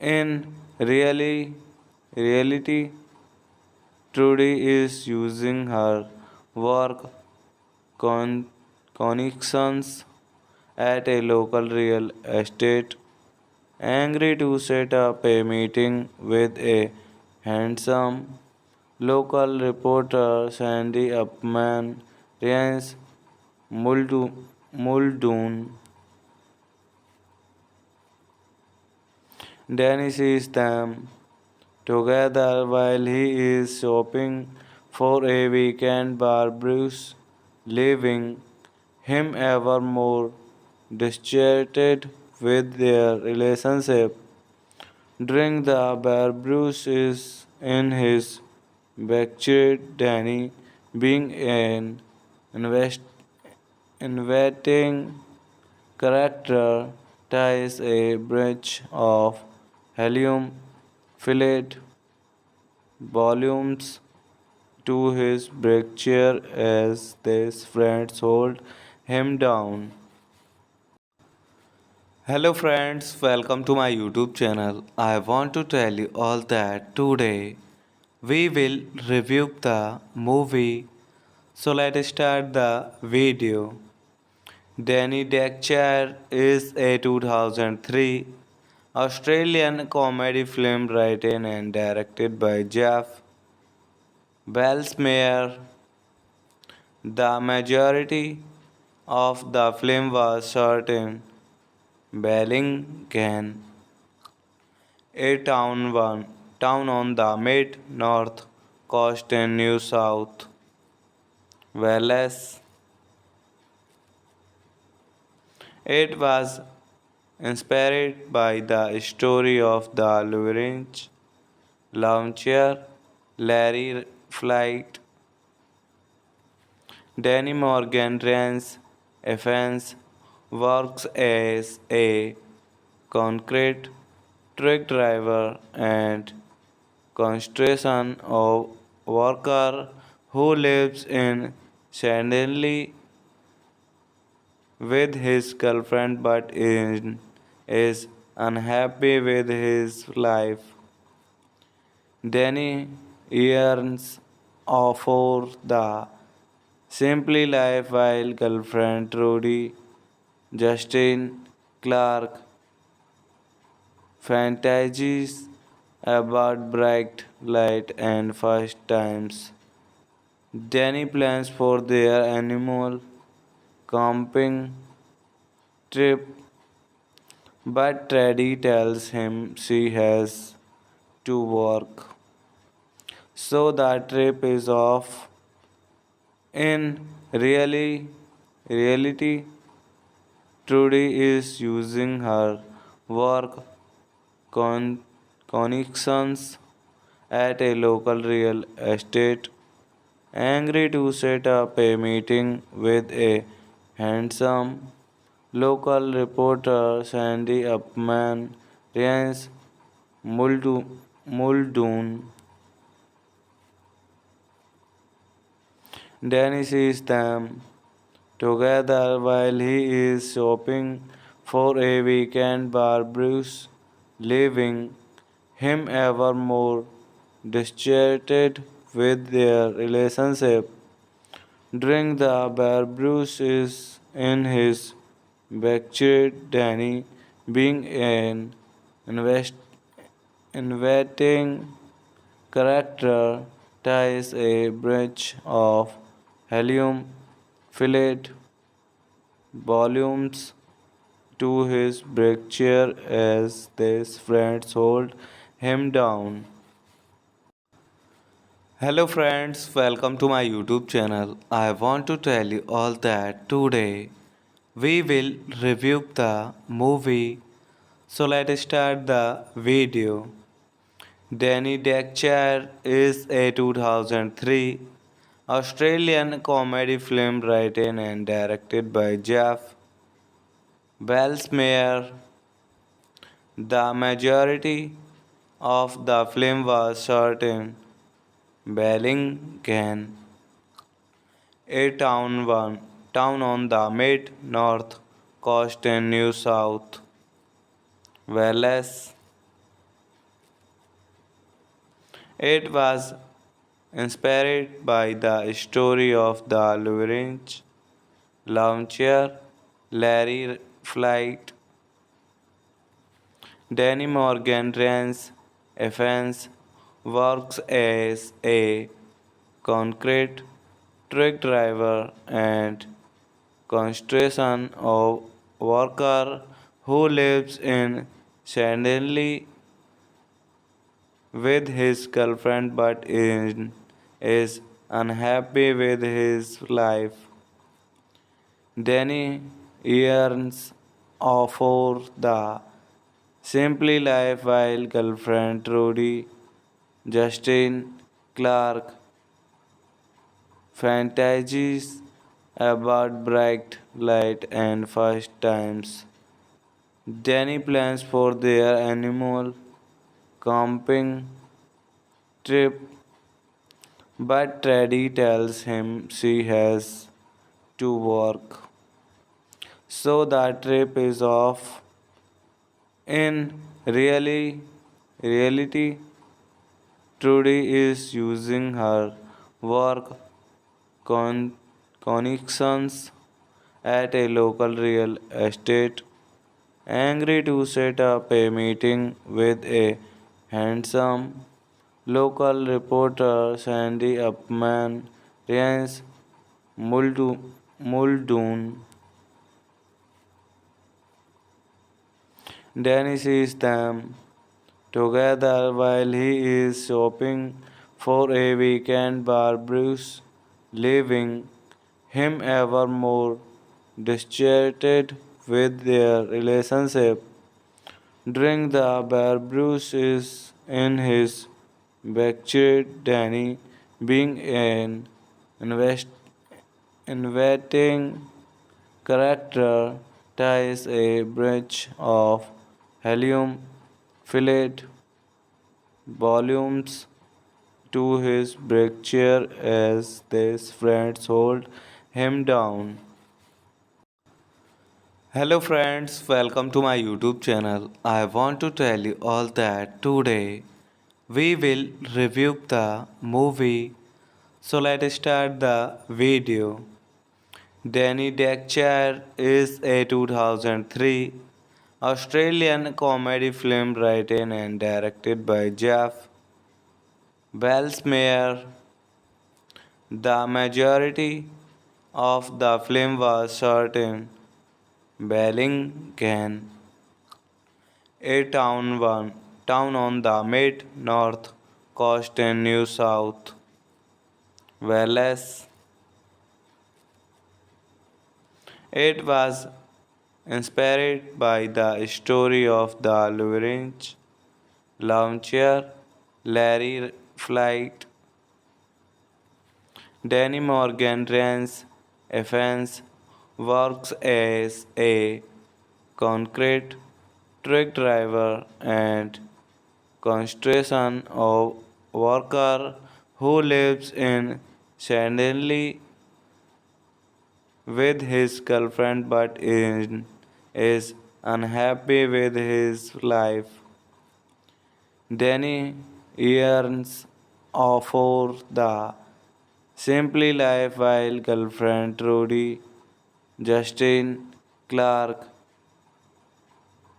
In reality, Trudy is using her work connections at a local real estate, angry to set up a meeting with a handsome local reporter Sandy Upman Rance Muldoon. Danny sees them together while he is shopping for a weekend barbecue, leaving him ever more distracted with their relationship. During the barbecue is in his backyard, Danny, being an invest, inviting character, ties a bridge of helium filled volumes to his chair as his friends hold him down. Hello friends, welcome to my YouTube channel. I want to tell you all that today we will review the movie. So let's start the video. Danny Dexter is a 2003 Australian comedy film written and directed by Jeff Belsmeyer. The majority of the film was shot in Bellingham, a town on the mid-north coast in New South Wales. It was inspired by the story of the Lawrence launcher Larry Flight. Danny Morgan runs Evans works as a concrete truck driver and construction worker who lives in Shanley with his girlfriend but is unhappy with his life. Danny yearns for the simply life while girlfriend Trudy Justin Clark fantasies about bright light and first times. Danny plans for their animal camping trip, but Teddy tells him she has to work. So the trip is off. In reality, Trudy is using her work connections at a local real estate, angry to set up a meeting with a handsome local reporter Sandy Upman Ryan Muldoon. Danny sees them together while he is shopping for a weekend bar Bruce, leaving him ever more distracted with their relationship. During the bar Bruce is in his backyard, Danny, being an inviting character, ties a branch of helium filled volumes to his brake chair as his friends hold him down. Hello friends, welcome to my YouTube channel. I want to tell you all that today we will review the movie. So let's start the video. Danny Dexter is a 2003 Australian comedy film written and directed by Jeff Belsmeyer. The majority of the film was shot in Bellingham, a town on the mid-north coast in New South Wales. It was inspired by the story of the Lawrence launcher Larry Flight. Danny Morgan Rance Evans works as a concrete truck driver and construction of worker who lives in Shanley with his girlfriend but is unhappy with his life. Danny yearns for the simply life while girlfriend Trudy Justin Clark fantasies about bright light and first times. Danny plans for their animal camping trip, but Teddy tells him she has to work. So the trip is off. In reality, Trudy is using her work connections at a local real estate, angry to set up a meeting with a handsome local reporter Sandy Upman Ryan Muldoon. Danny sees them together while he is shopping for a weekend bar Bruce, leaving him ever more distracted with their relationship. During the bar Bruce is in his backyard, Danny, being an inviting character, ties a branch of helium filled volumes to his brake chair as his friends hold him down. Hello friends, welcome to my YouTube channel. I want to tell you all that today we will review the movie. So let's start the video. Danny Dexter is a 2003 Australian comedy film written and directed by Jeff Belsmeyer. The majority of the film was shot in Bellingham, a town on the mid-north coast in New South Wales. It was inspired by the story of the Lawrence launcher Larry Flight. Danny Morgan runs Evans works as a concrete truck driver and construction of worker who lives in Shanley with his girlfriend but is unhappy with his life. Danny yearns for the simply life while girlfriend Trudy Justin Clark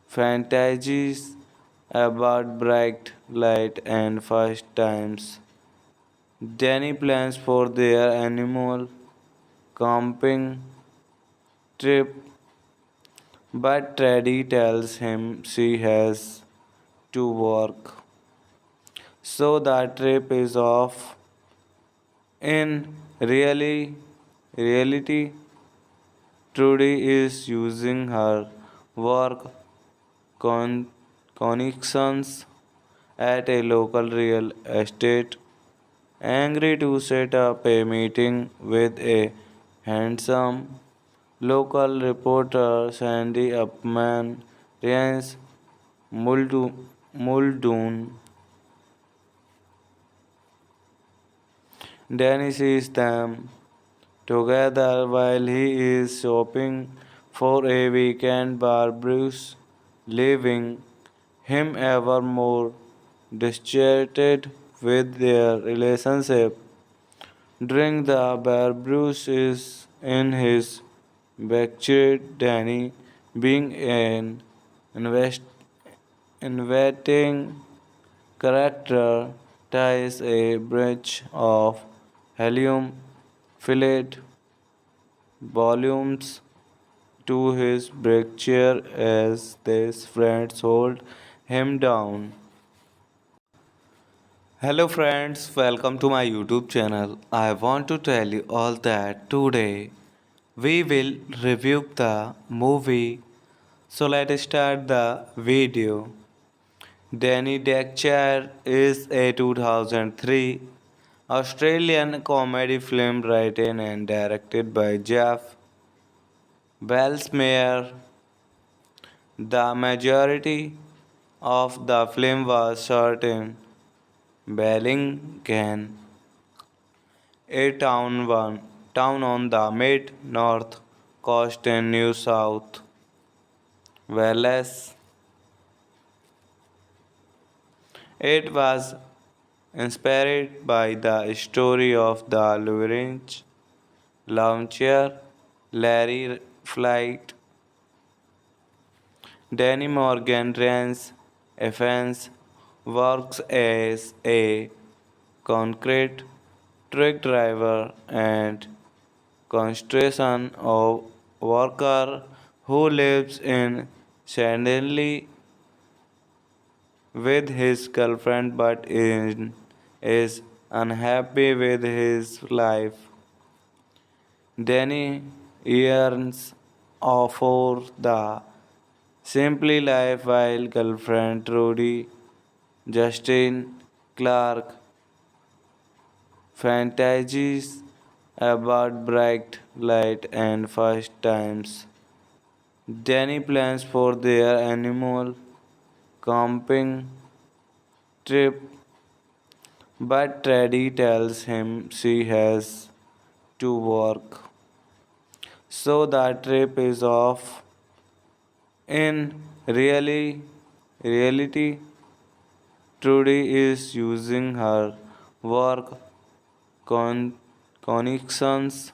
fantasies about bright light and first times. Danny plans for their animal camping trip, but Teddy tells him she has to work. So the trip is off. In reality, Trudy is using her work con- connections at a local real estate, angry to set up a meeting with a handsome local reporter Sandy Upman Rance Muldoon. Danny sees them together while he is shopping for a weekend barbecue, leaving him ever more distracted with their relationship. During the barbecue is in his backyard, Danny, being an invest, inviting character, ties a branch of helium filled volumes to his brake chair as his friends hold him down. Hello friends, welcome to my YouTube channel. I want to tell you all that today we will review the movie. So let's start the video. Danny Dexter is a 2003 Australian comedy film written and directed by Jeff Belsmeyer. The majority of the film was shot in Bellingham, a town on the mid-north coast in New South Wales. It was inspired by the story of the Lawrence launcher Larry Flight. Danny Morgan runs Evans works as a concrete truck driver and construction of worker who lives in Shanley with his girlfriend but is unhappy with his life. Danny yearns for the simply life while girlfriend Trudy Justin Clark fantasies about bright light and first times. Danny plans for their animal camping trip, but Teddy tells him she has to work. So the trip is off. In reality, Trudy is using her work connections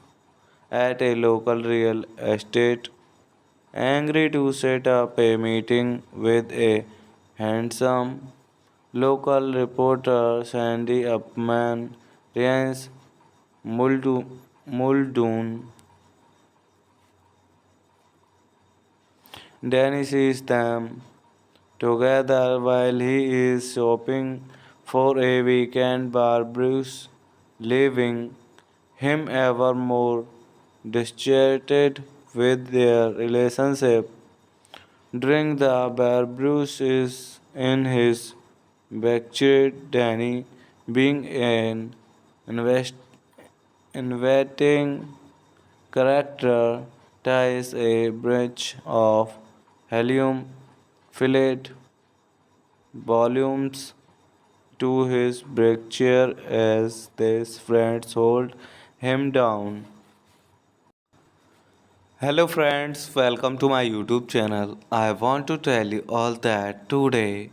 at a local real estate, angry to set up a meeting with a handsome local reporter Sandy Upman Rance Muldoon. Danny sees them together while he is shopping for a weekend barbecue, leaving him ever more distracted with their relationship. During the barbecue is in his backyard, Danny, being an invest, inviting character ties a branch of helium filled volumes to his break chair as his friends hold him down. Hello friends, welcome to my YouTube channel. I want to tell you all that today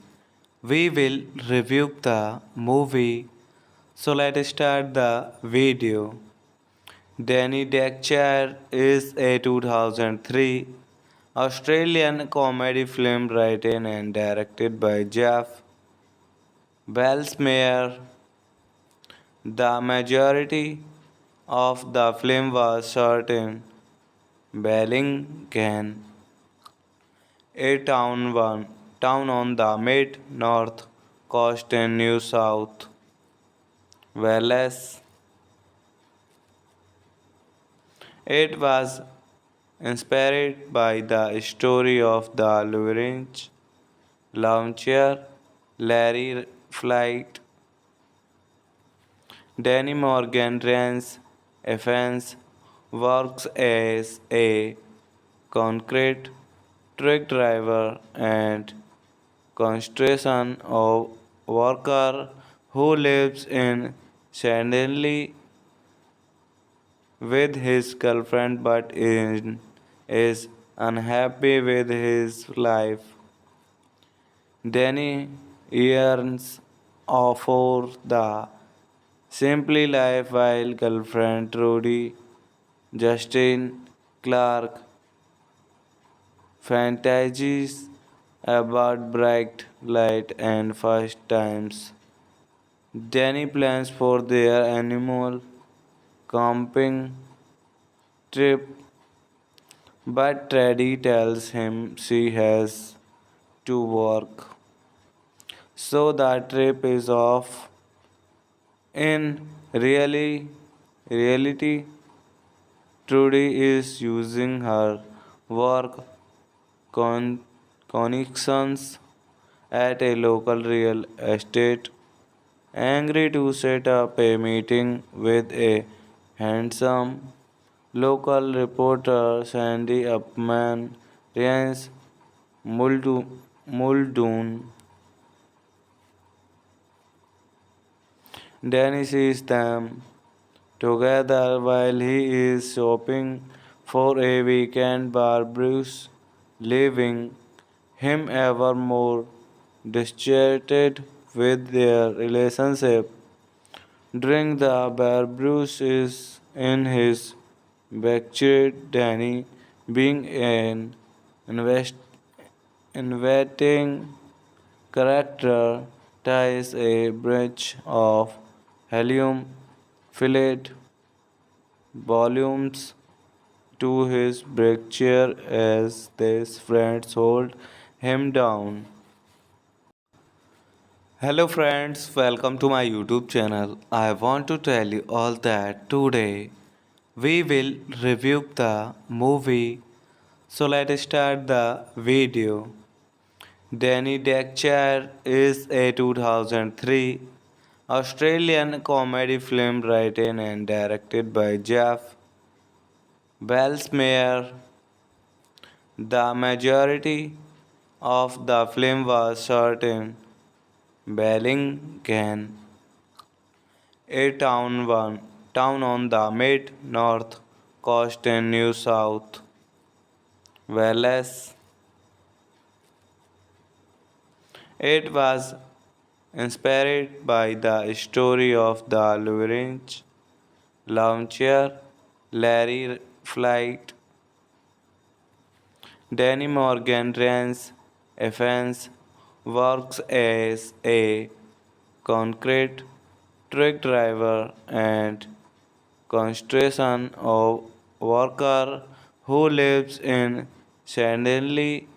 we will review the movie. So let's start the video. Danny Dexter is a 2003 Australian comedy film written and directed by Jeff Belsmeyer. The majority of the film was shot in Bellingham, a town on the mid-north coast in New South Wales. It was inspired by the story of the Lawrence launcher Larry Flight. Danny Morgan runs Evans works as a concrete truck driver and construction worker who lives in Shanley with his girlfriend but is unhappy with his life. Danny yearns for the simply life while girlfriend Trudy Justin Clark fantasies about bright light and first times. Danny plans for their animal camping trip, but Teddy tells him she has to work. So the trip is off. In reality, Trudy is using her work connections at a local real estate, angry to set up a meeting with a handsome local reporter Sandy Upman Rance Muldoon. Danny sees them together while he is shopping for a weekend barbecues, leaving him ever more distracted with their relationship. During the barbecues is in his backyard, Danny, being an invest, inviting character, ties a branch of helium filled volumes to his break chair as his friends hold him down. Hello friends, welcome to my YouTube channel. I want to tell you all that today we will review the movie. So let's start the video. Danny Dexter is a 2003 Australian comedy film written and directed by Jeff Belsmeyer. The majority of the film was shot in Bellingham, a town on the mid-north coast in New South Wales. It was inspired by the story of the Lawrence launcher Larry Flight. Danny Morgan runs Evans works as a concrete truck driver and construction worker who lives in Shanley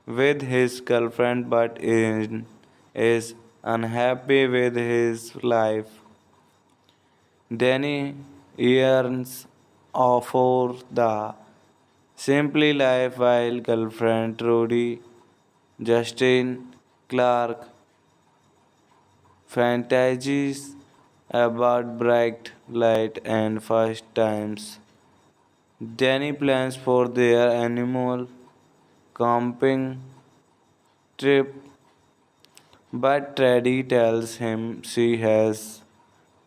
with his girlfriend but is unhappy with his life. Danny yearns for the simply life while girlfriend Trudy Justin Clark fantasies about bright light and first times. Danny plans for their animal camping trip, but Teddy tells him she has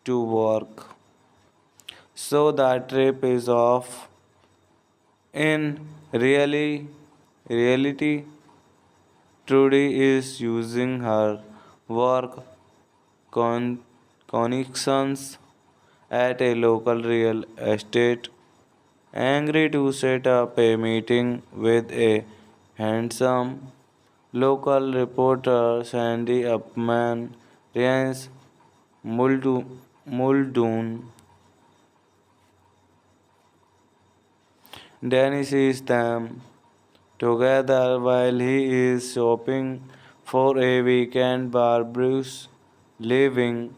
to work. So the trip is off. In reality, Trudy is using her work connections at a local real estate, angry to set up a meeting with a handsome local reporter Sandy Upman Rance Muldoon. Danny sees them together while he is shopping for a weekend barbecue, leaving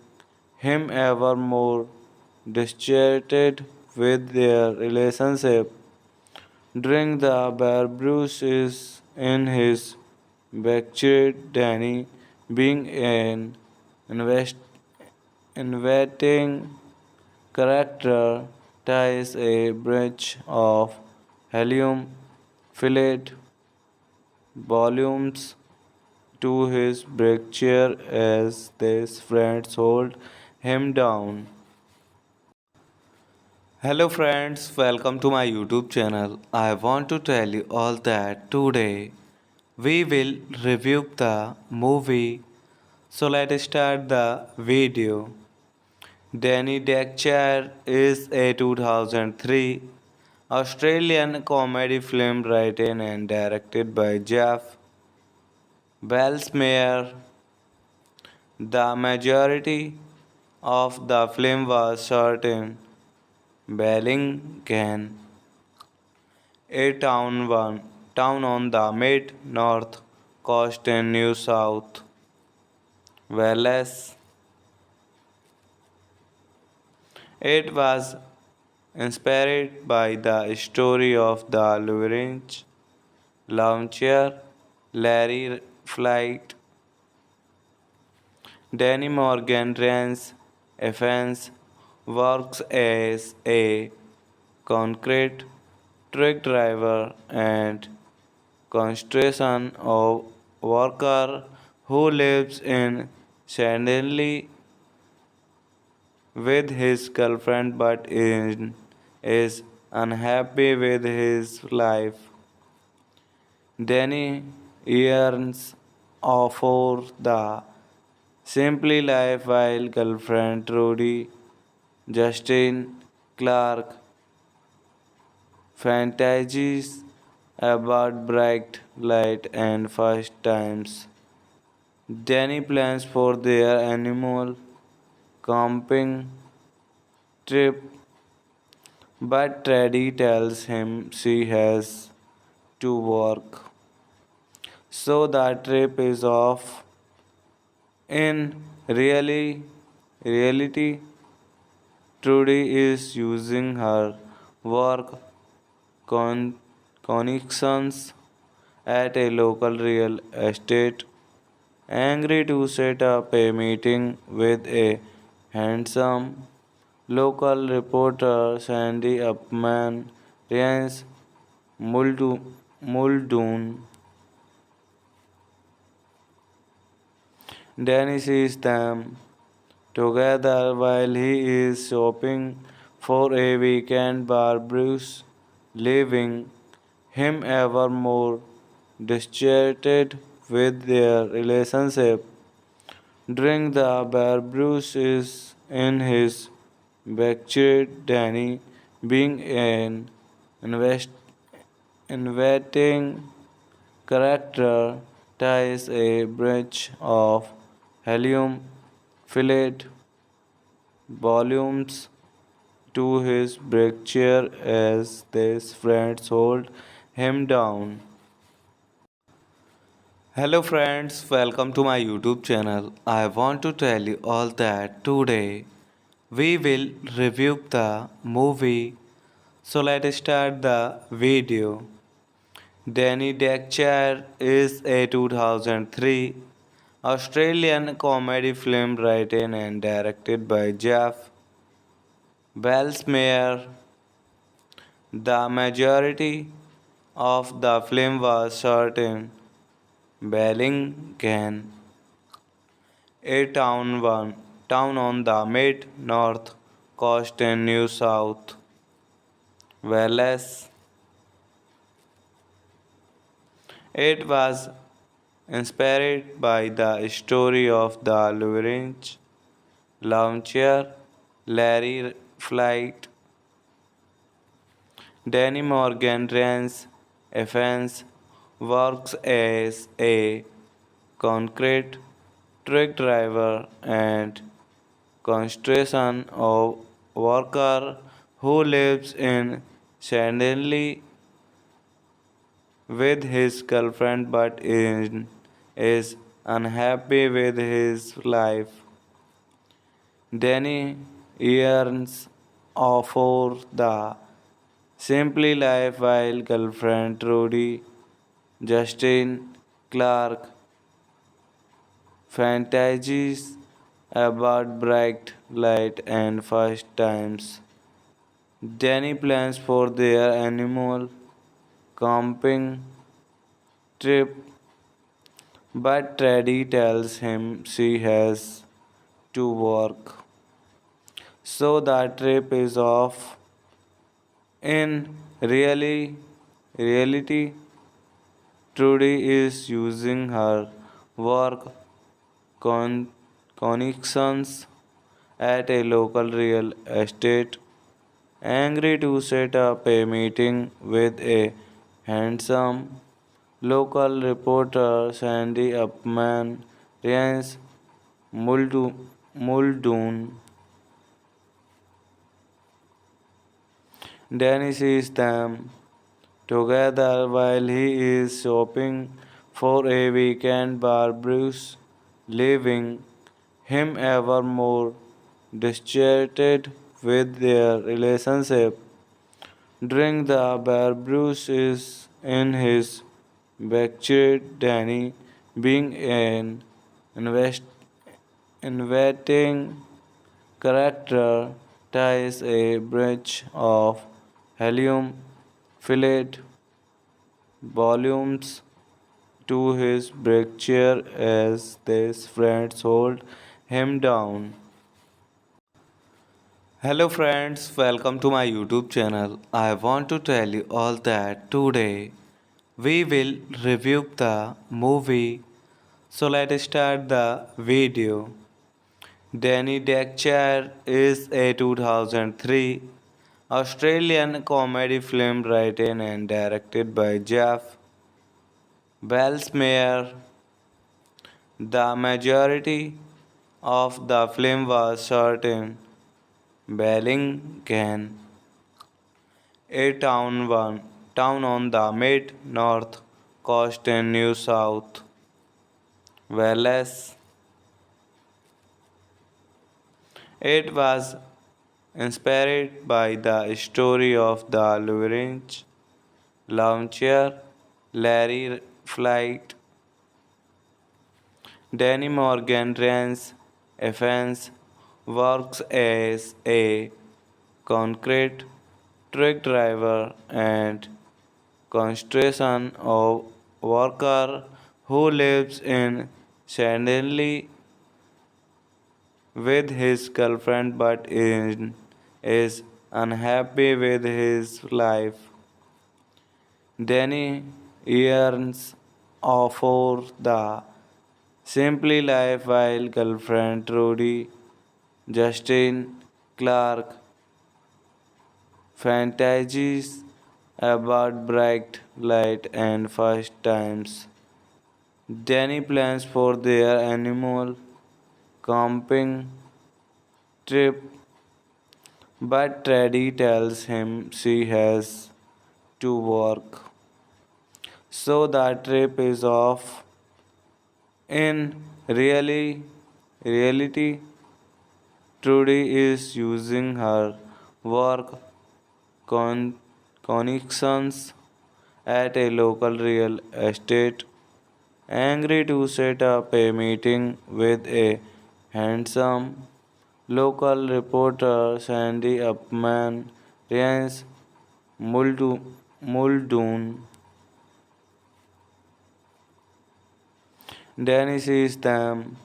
him ever more distracted with their relationship. During the barbecue is in his backyard, Danny, being an inviting character, ties a branch of helium filled volumes to his break chair as his friends hold him down. Hello friends, welcome to my YouTube channel. I want to tell you all that today we will review the movie. So let's start the video. Danny Dexter is a 2003 Australian comedy film written and directed by Jeff Belsmeyer. The majority of the film was shot in Bellingham, a town on the mid-north coast in New South Wales. It was inspired by the story of the Lawrence launcher Larry Flight. Danny Morgan Rance Evans works as a concrete truck driver and construction of worker who lives in Shanley with his girlfriend but is unhappy with his life. Danny yearns for the simply life while girlfriend Trudy Justin Clark fantasies about bright light and first times. Danny plans for their animal camping trip, but Teddy tells him she has to work. So the trip is off. In reality, Trudy is using her work connections at a local real estate, angry to set up a meeting with a handsome local reporter Sandy Upman Rance Muldoon. Danny sees them together while he is shopping for a weekend barbecue, leaving him ever more distracted with their relationship. During the barbecue is in his backyard, Danny, being an invest, inviting character, ties a branch of helium filled volumes to his break chair as his friends hold him down. Hello friends, welcome to my YouTube channel. I want to tell you all that today we will review the movie. So let's start the video. Danny Dexter is a 2003 Australian comedy film written and directed by Jeff Belsmeyer. The majority of the film was shot in Bellingham, a town on the mid-north coast in New South Wales. It was inspired by the story of the Lawrence launcher Larry Flight. Danny Morgan runs Evans works as a concrete truck driver and construction worker who lives in Shanley with his girlfriend but is unhappy with his life. Danny yearns for the simply life while girlfriend Trudy Justin Clark fantasies about bright light and first times. Danny plans for their animal camping trip, but Teddy tells him she has to work. So the trip is off. In reality, Trudy is using her work connections at a local real estate, angry to set up a meeting with a handsome local reporter Sandy Upman Rance Muldoon. Danny sees them together while he is shopping for a weekend barbecue, leaving him ever more distracted with their relationship. During the barbecue is in his backyard, Danny, being an invest, inviting character, ties a branch of helium filled volumes to his brake chair as his friends hold him down. Hello friends, welcome to my YouTube channel. I want to tell you all that today we will review the movie. So let's start the video. Danny Dexter is a 2003 Australian comedy film written and directed by Jeff Belsmeyer. The majority of the film was shot in Bellingham, a town on the mid-north coast in New South Wales. It was inspired by the story of the Lawrence launcher Larry Flight. Danny Morgan runs Evans works as a concrete truck driver and construction worker who lives in Shanley with his girlfriend but is unhappy with his life. Danny yearns for the simply life while girlfriend Trudy Justin Clark fantasies about bright light and first times. Danny plans for their animal camping trip, but Teddy tells him she has to work. So the trip is off. In reality, Trudy is using her work connections at a local real estate, angry to set up a meeting with a handsome local reporter Sandy Upman Ryan Muldoon. Danny sees them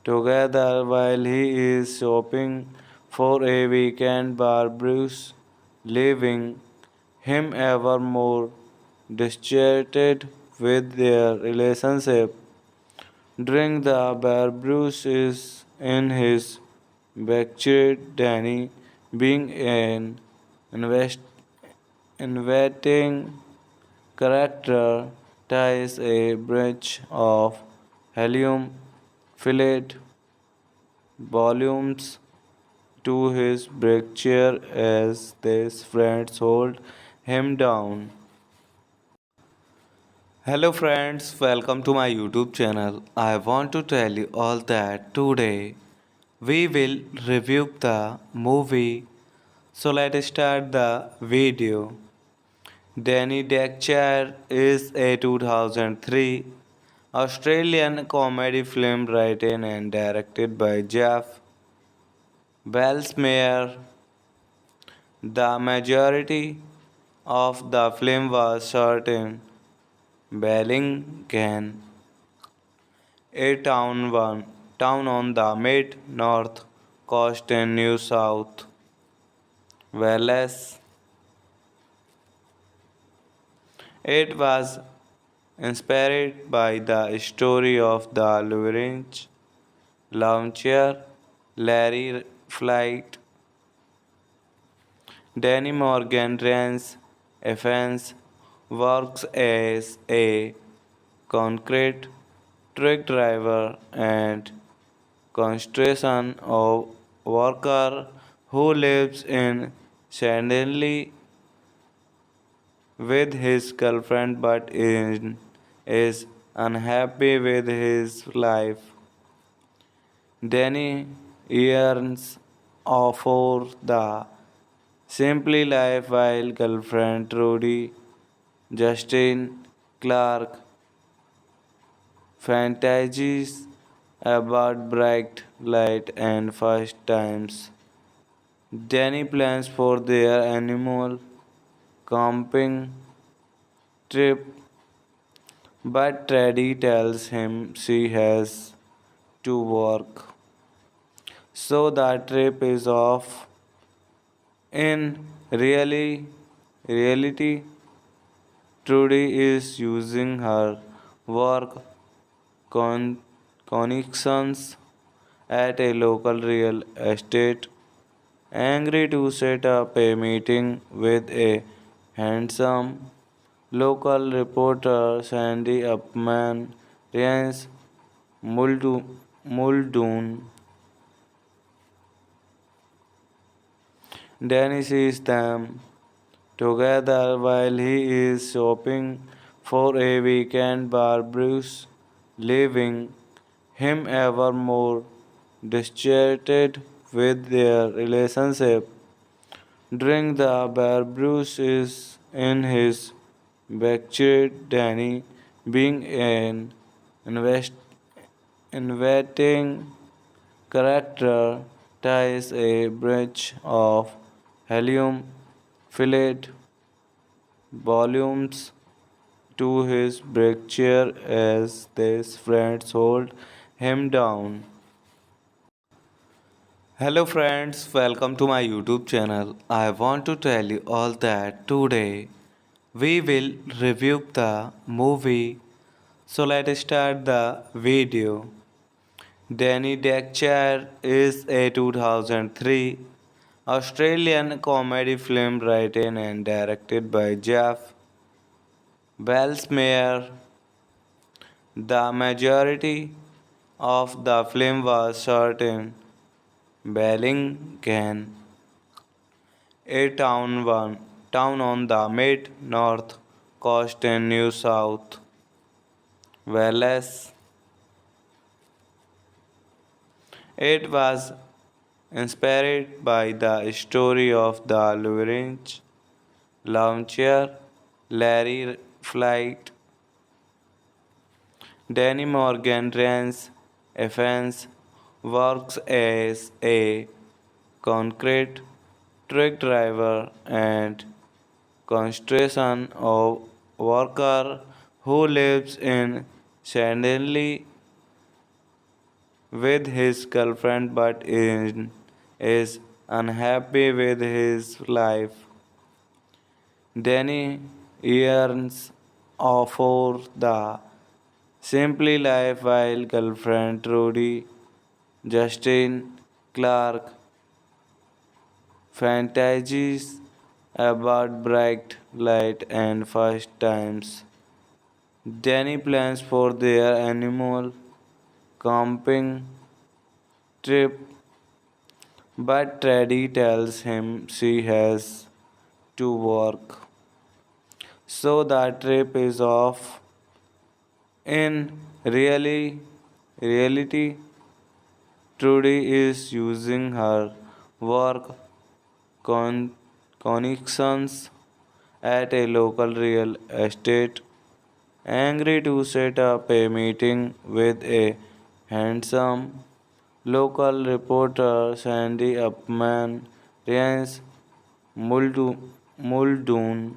together while he is shopping for a weekend bar Bruce, leaving him ever more distracted with their relationship. During the bar, Bruce is in his backyard, Danny, being an inviting character, ties a branch of helium filled volumes to his break chair as his friends hold him down. Hello friends, welcome to my YouTube channel. I want to tell you all that today we will review the movie. So let's start the video. Danny Dexter is a 2003 Australian comedy film written and directed by Jeff Belsmeyer. The majority of the film was shot in Bellingham, a town on the mid-north coast in New South Wales. It was inspired by the story of the Lawrence launcher Larry Flight. Danny Morgan runs Evans works as a concrete truck driver and construction worker who lives in Shanley with his girlfriend but is unhappy with his life. Danny yearns for the simply life while girlfriend Trudy Justin Clark fantasies about bright light and first times. Danny plans for their animal camping trip, but Teddy tells him she has to work. So the trip is off. In reality, Trudy is using her work connections at a local real estate, angry to set up a meeting with a handsome local reporter Sandy Upman Ryan Muldoon. Danny sees them together while he is shopping for a weekend bar Bruce, leaving him ever more distracted with their relationship. During the bar, Bruce is in his backyard, Danny, being an invest, inviting character, ties a branch of helium filled volumes to his break chair as his friends hold him down. Hello friends, welcome to my YouTube channel. I want to tell you all that today we will review the movie. So let's start the video. Danny Dexter is a 2003 Australian comedy film written and directed by Jeff Belsmeyer. The majority of the film was shot in Bellingham, a town on the mid-north coast in New South Wales. It was inspired by the story of the Lawrence launcher Larry Flight. Danny Morgan Rance Evans works as a concrete truck driver and construction of worker who lives in Shanley with his girlfriend but is unhappy with his life. Danny yearns for the simply life while girlfriend Trudy Justin Clark fantasies about bright light and first times. Danny plans for their animal camping trip, but Teddy tells him she has to work. So the trip is off. In reality, Trudy is using her work connections at a local real estate, angry to set up a meeting with a handsome local reporter Sandy Upman Rance Muldoon.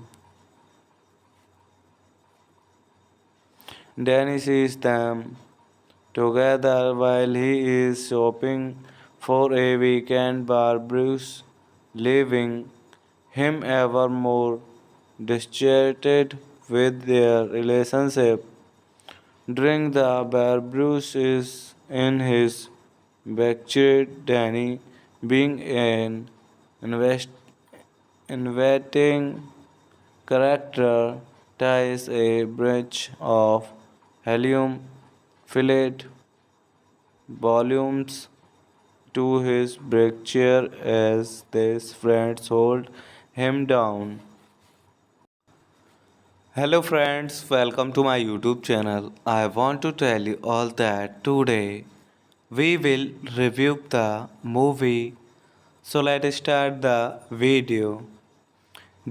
Danny sees them together while he is shopping for a weekend barbecue, leaving him ever more distracted with their relationship. During the barbecue is in his backyard, Danny, being an inviting character, ties a branch of helium filled volumes to his brake chair as his friends hold him down. Hello friends, welcome to my YouTube channel. I want to tell you all that today we will review the movie. So let's start the video.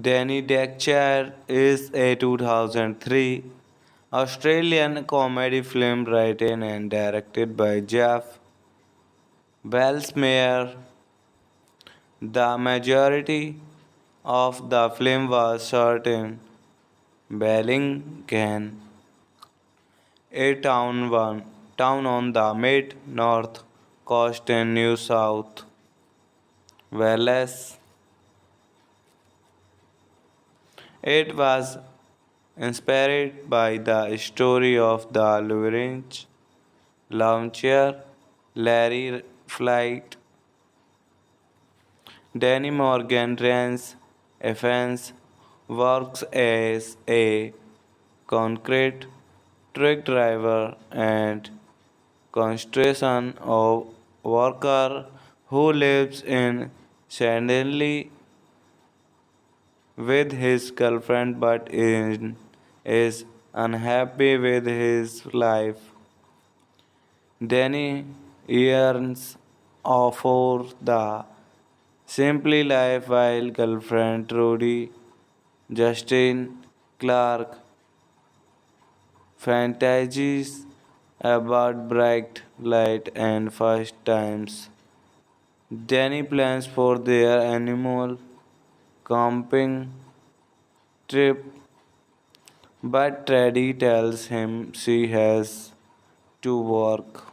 Danny Dexter is a 2003 Australian comedy film written and directed by Jeff Belsmeyer. The majority of the film was shot in Bellingham, a town on the mid-north coast in New South Wales. It was inspired by the story of the Lawrence launcher Larry Flight. Danny Morgan Rance Evans works as a concrete truck driver and construction of worker who lives in Shanley with his girlfriend but is unhappy with his life. Danny yearns for the simply life while girlfriend Trudy Justin Clark fantasies about bright light and first times. Danny plans for their animal camping trip, but Teddy tells him she has to work.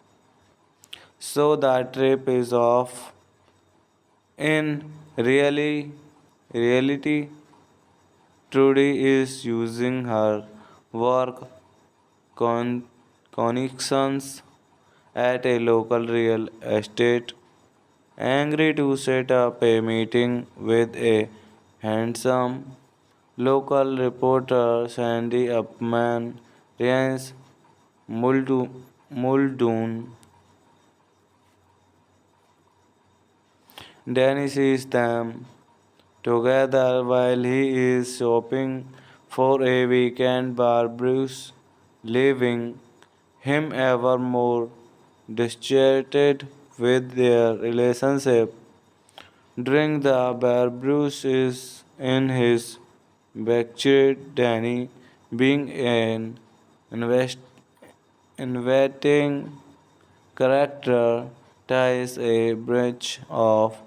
So the trip is off. In reality, Trudy is using her work connections at a local real estate, angry to set up a meeting with a handsome local reporter Sandy Upman Rance Muldoon. Danny sees them together while he is shopping for a weekend barbecue, leaving him ever more distracted with their relationship. During the barbecue is in his backyard, Danny, being an inviting character ties a bridge of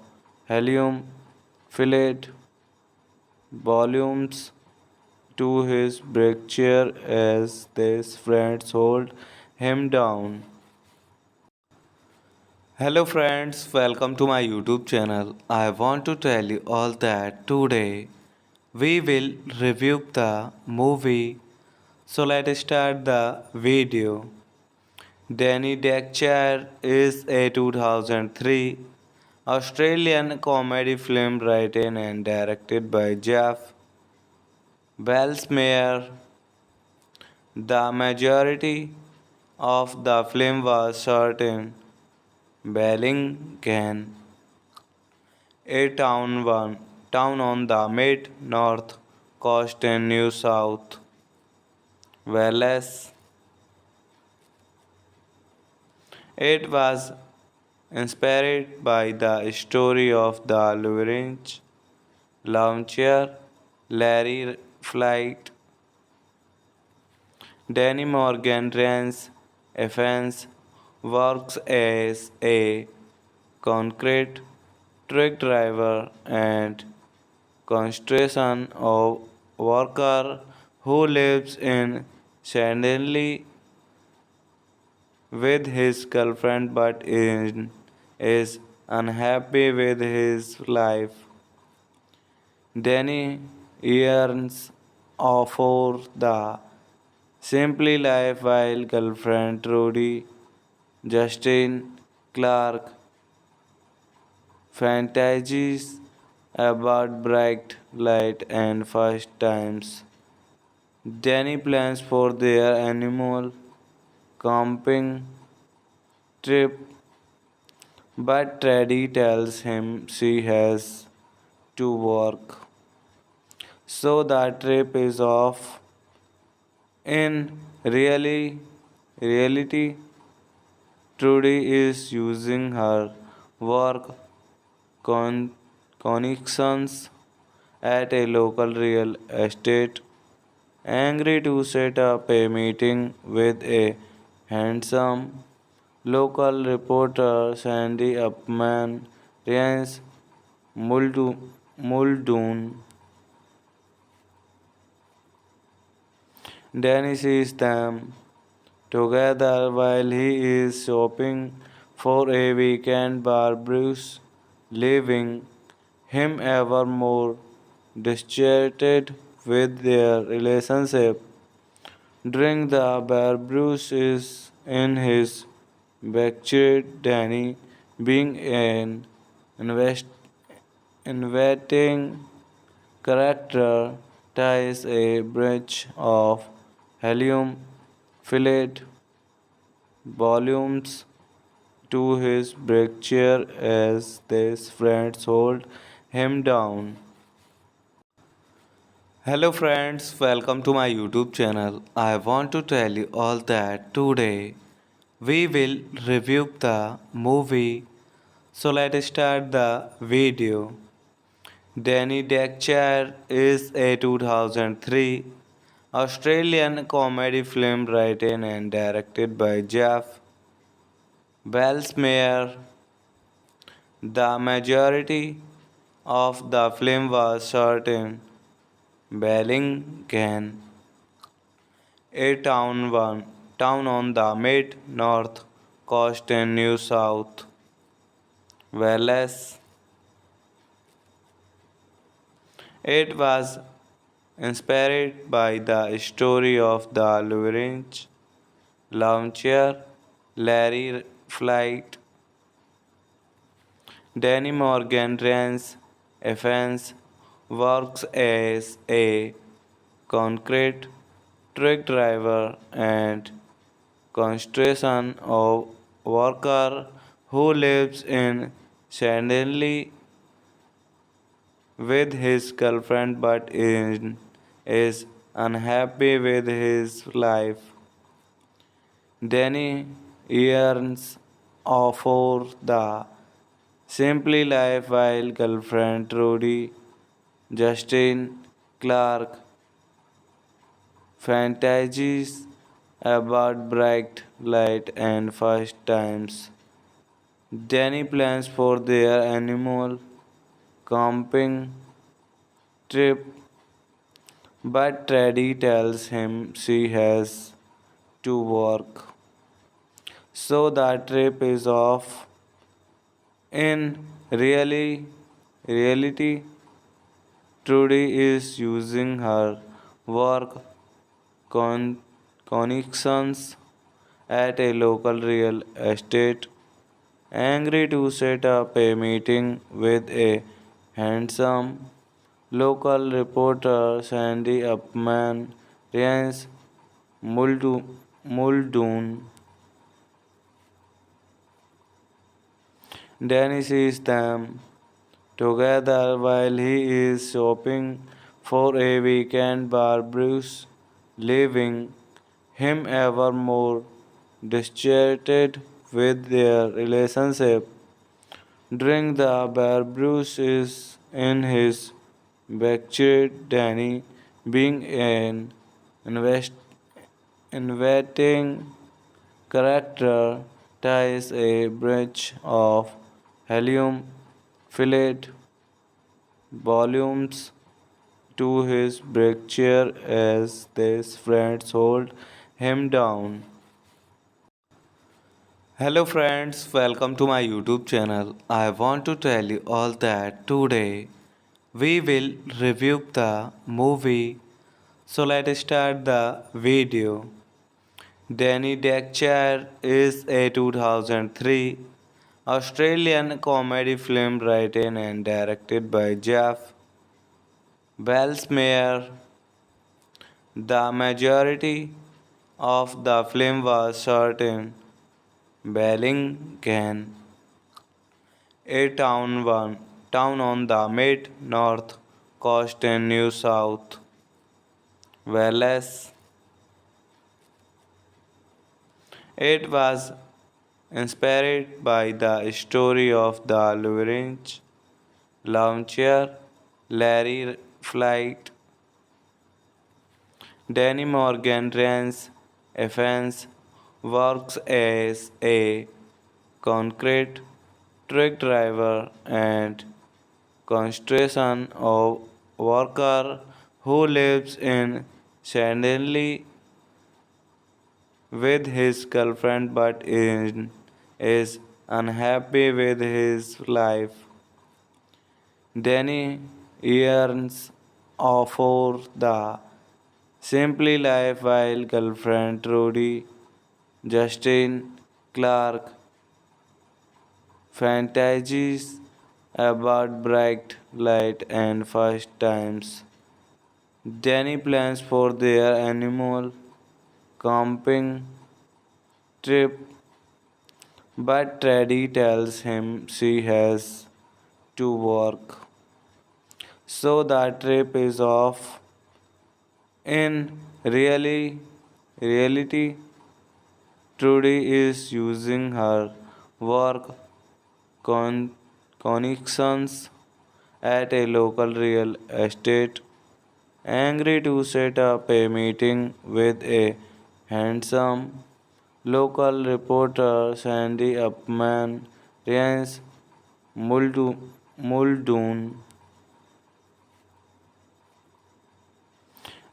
helium filled volumes to his brick chair as his friends hold him down. Hello friends, welcome to my YouTube channel. I want to tell you all that today we will review the movie. So let's start the video. Danny Dexter is a 2003 Australian comedy film written and directed by Jeff Belsmeyer. The majority of the film was shot in Bellingham, a town on the mid-north coast in New South Wales. It was inspired by the story of the Lawrence launcher Larry Flight. Danny Morgan runs Evans works as a concrete truck driver and construction worker who lives in Shanley with his girlfriend but is unhappy with his life. Danny yearns for the simply life while girlfriend Trudy Justin Clark fantasies about bright light and first times. Danny plans for their animal camping trip, but Teddy tells him she has to work. So the trip is off. In reality, Trudy is using her work con- connections at a local real estate, angry to set up a meeting with a handsome local reporter Sandy Upman Rance Muldoon. Danny sees them together while he is shopping for a weekend barbecue, leaving him ever more distracted with their relationship. During the barbecue is in his backyard, Danny, being an invest, inviting character, ties a bridge of helium filled volumes to his brick chair as his friends hold him down. Hello friends, welcome to my YouTube channel. I want to tell you all that today we will review the movie. So let's start the video. Danny Dexter is a 2003 Australian comedy film written and directed by Jeff Belsmeyer. The majority of the film was shot in Bellingham, a town on the mid-north coast in New South Wales. It was inspired by the story of the Lawrence launcher Larry Flight. Danny Morgan runs Evans works as a concrete truck driver and construction worker who lives in Shanley with his girlfriend but is unhappy with his life. Danny yearns for the simply life while girlfriend Trudy Justin Clark fantasies about bright light and first times. Danny plans for their animal camping trip, but Teddy tells him she has to work. So the trip is off. In reality, Trudy is using her work connections at a local real estate, angry to set up a meeting with a handsome local reporter Sandy Upman Rance Muldoon. Danny sees them together while he is shopping for a weekend bar Bruce, leaving him ever more distracted with their relationship. During the bar Bruce is in his backyard, Danny, being an inviting character, ties a branch of helium filled volumes to his break chair as his friends hold him down. Hello friends, welcome to my YouTube channel. I want to tell you all that today we will review the movie. So let's start the video. Danny Dexter is a 2003 Australian comedy film written and directed by Jeff Belsmeyer. The majority of the film was shot in Bellingham, a town on the mid-north coast in New South Wales. It was inspired by the story of the Lawrence launcher Larry Flight. Danny Morgan runs Evans works as a concrete truck driver and construction worker who lives in Shanley with his girlfriend but is unhappy with his life. Danny yearns for the simply life while girlfriend Trudy Justin Clark fantasies about bright light and first times. Danny plans for their animal camping trip, but Teddy tells him she has to work. So the trip is off. In reality, Trudy is using her work connections at a local real estate, angry to set up a meeting with a handsome local reporter Sandy Upman Rance Muldoon.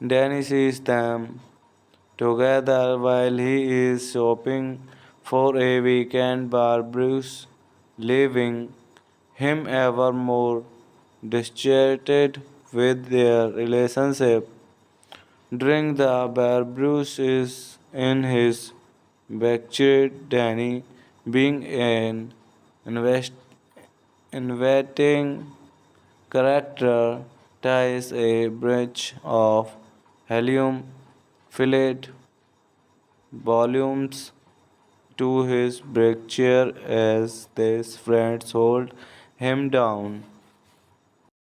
Danny sees them together while he is shopping for a weekend bar Bruce, leaving him ever more distracted with their relationship. During the bar Bruce is in his backyard, Danny, being an invest, inviting character, ties a branch of helium filled volumes to his break chair as his friends hold him down.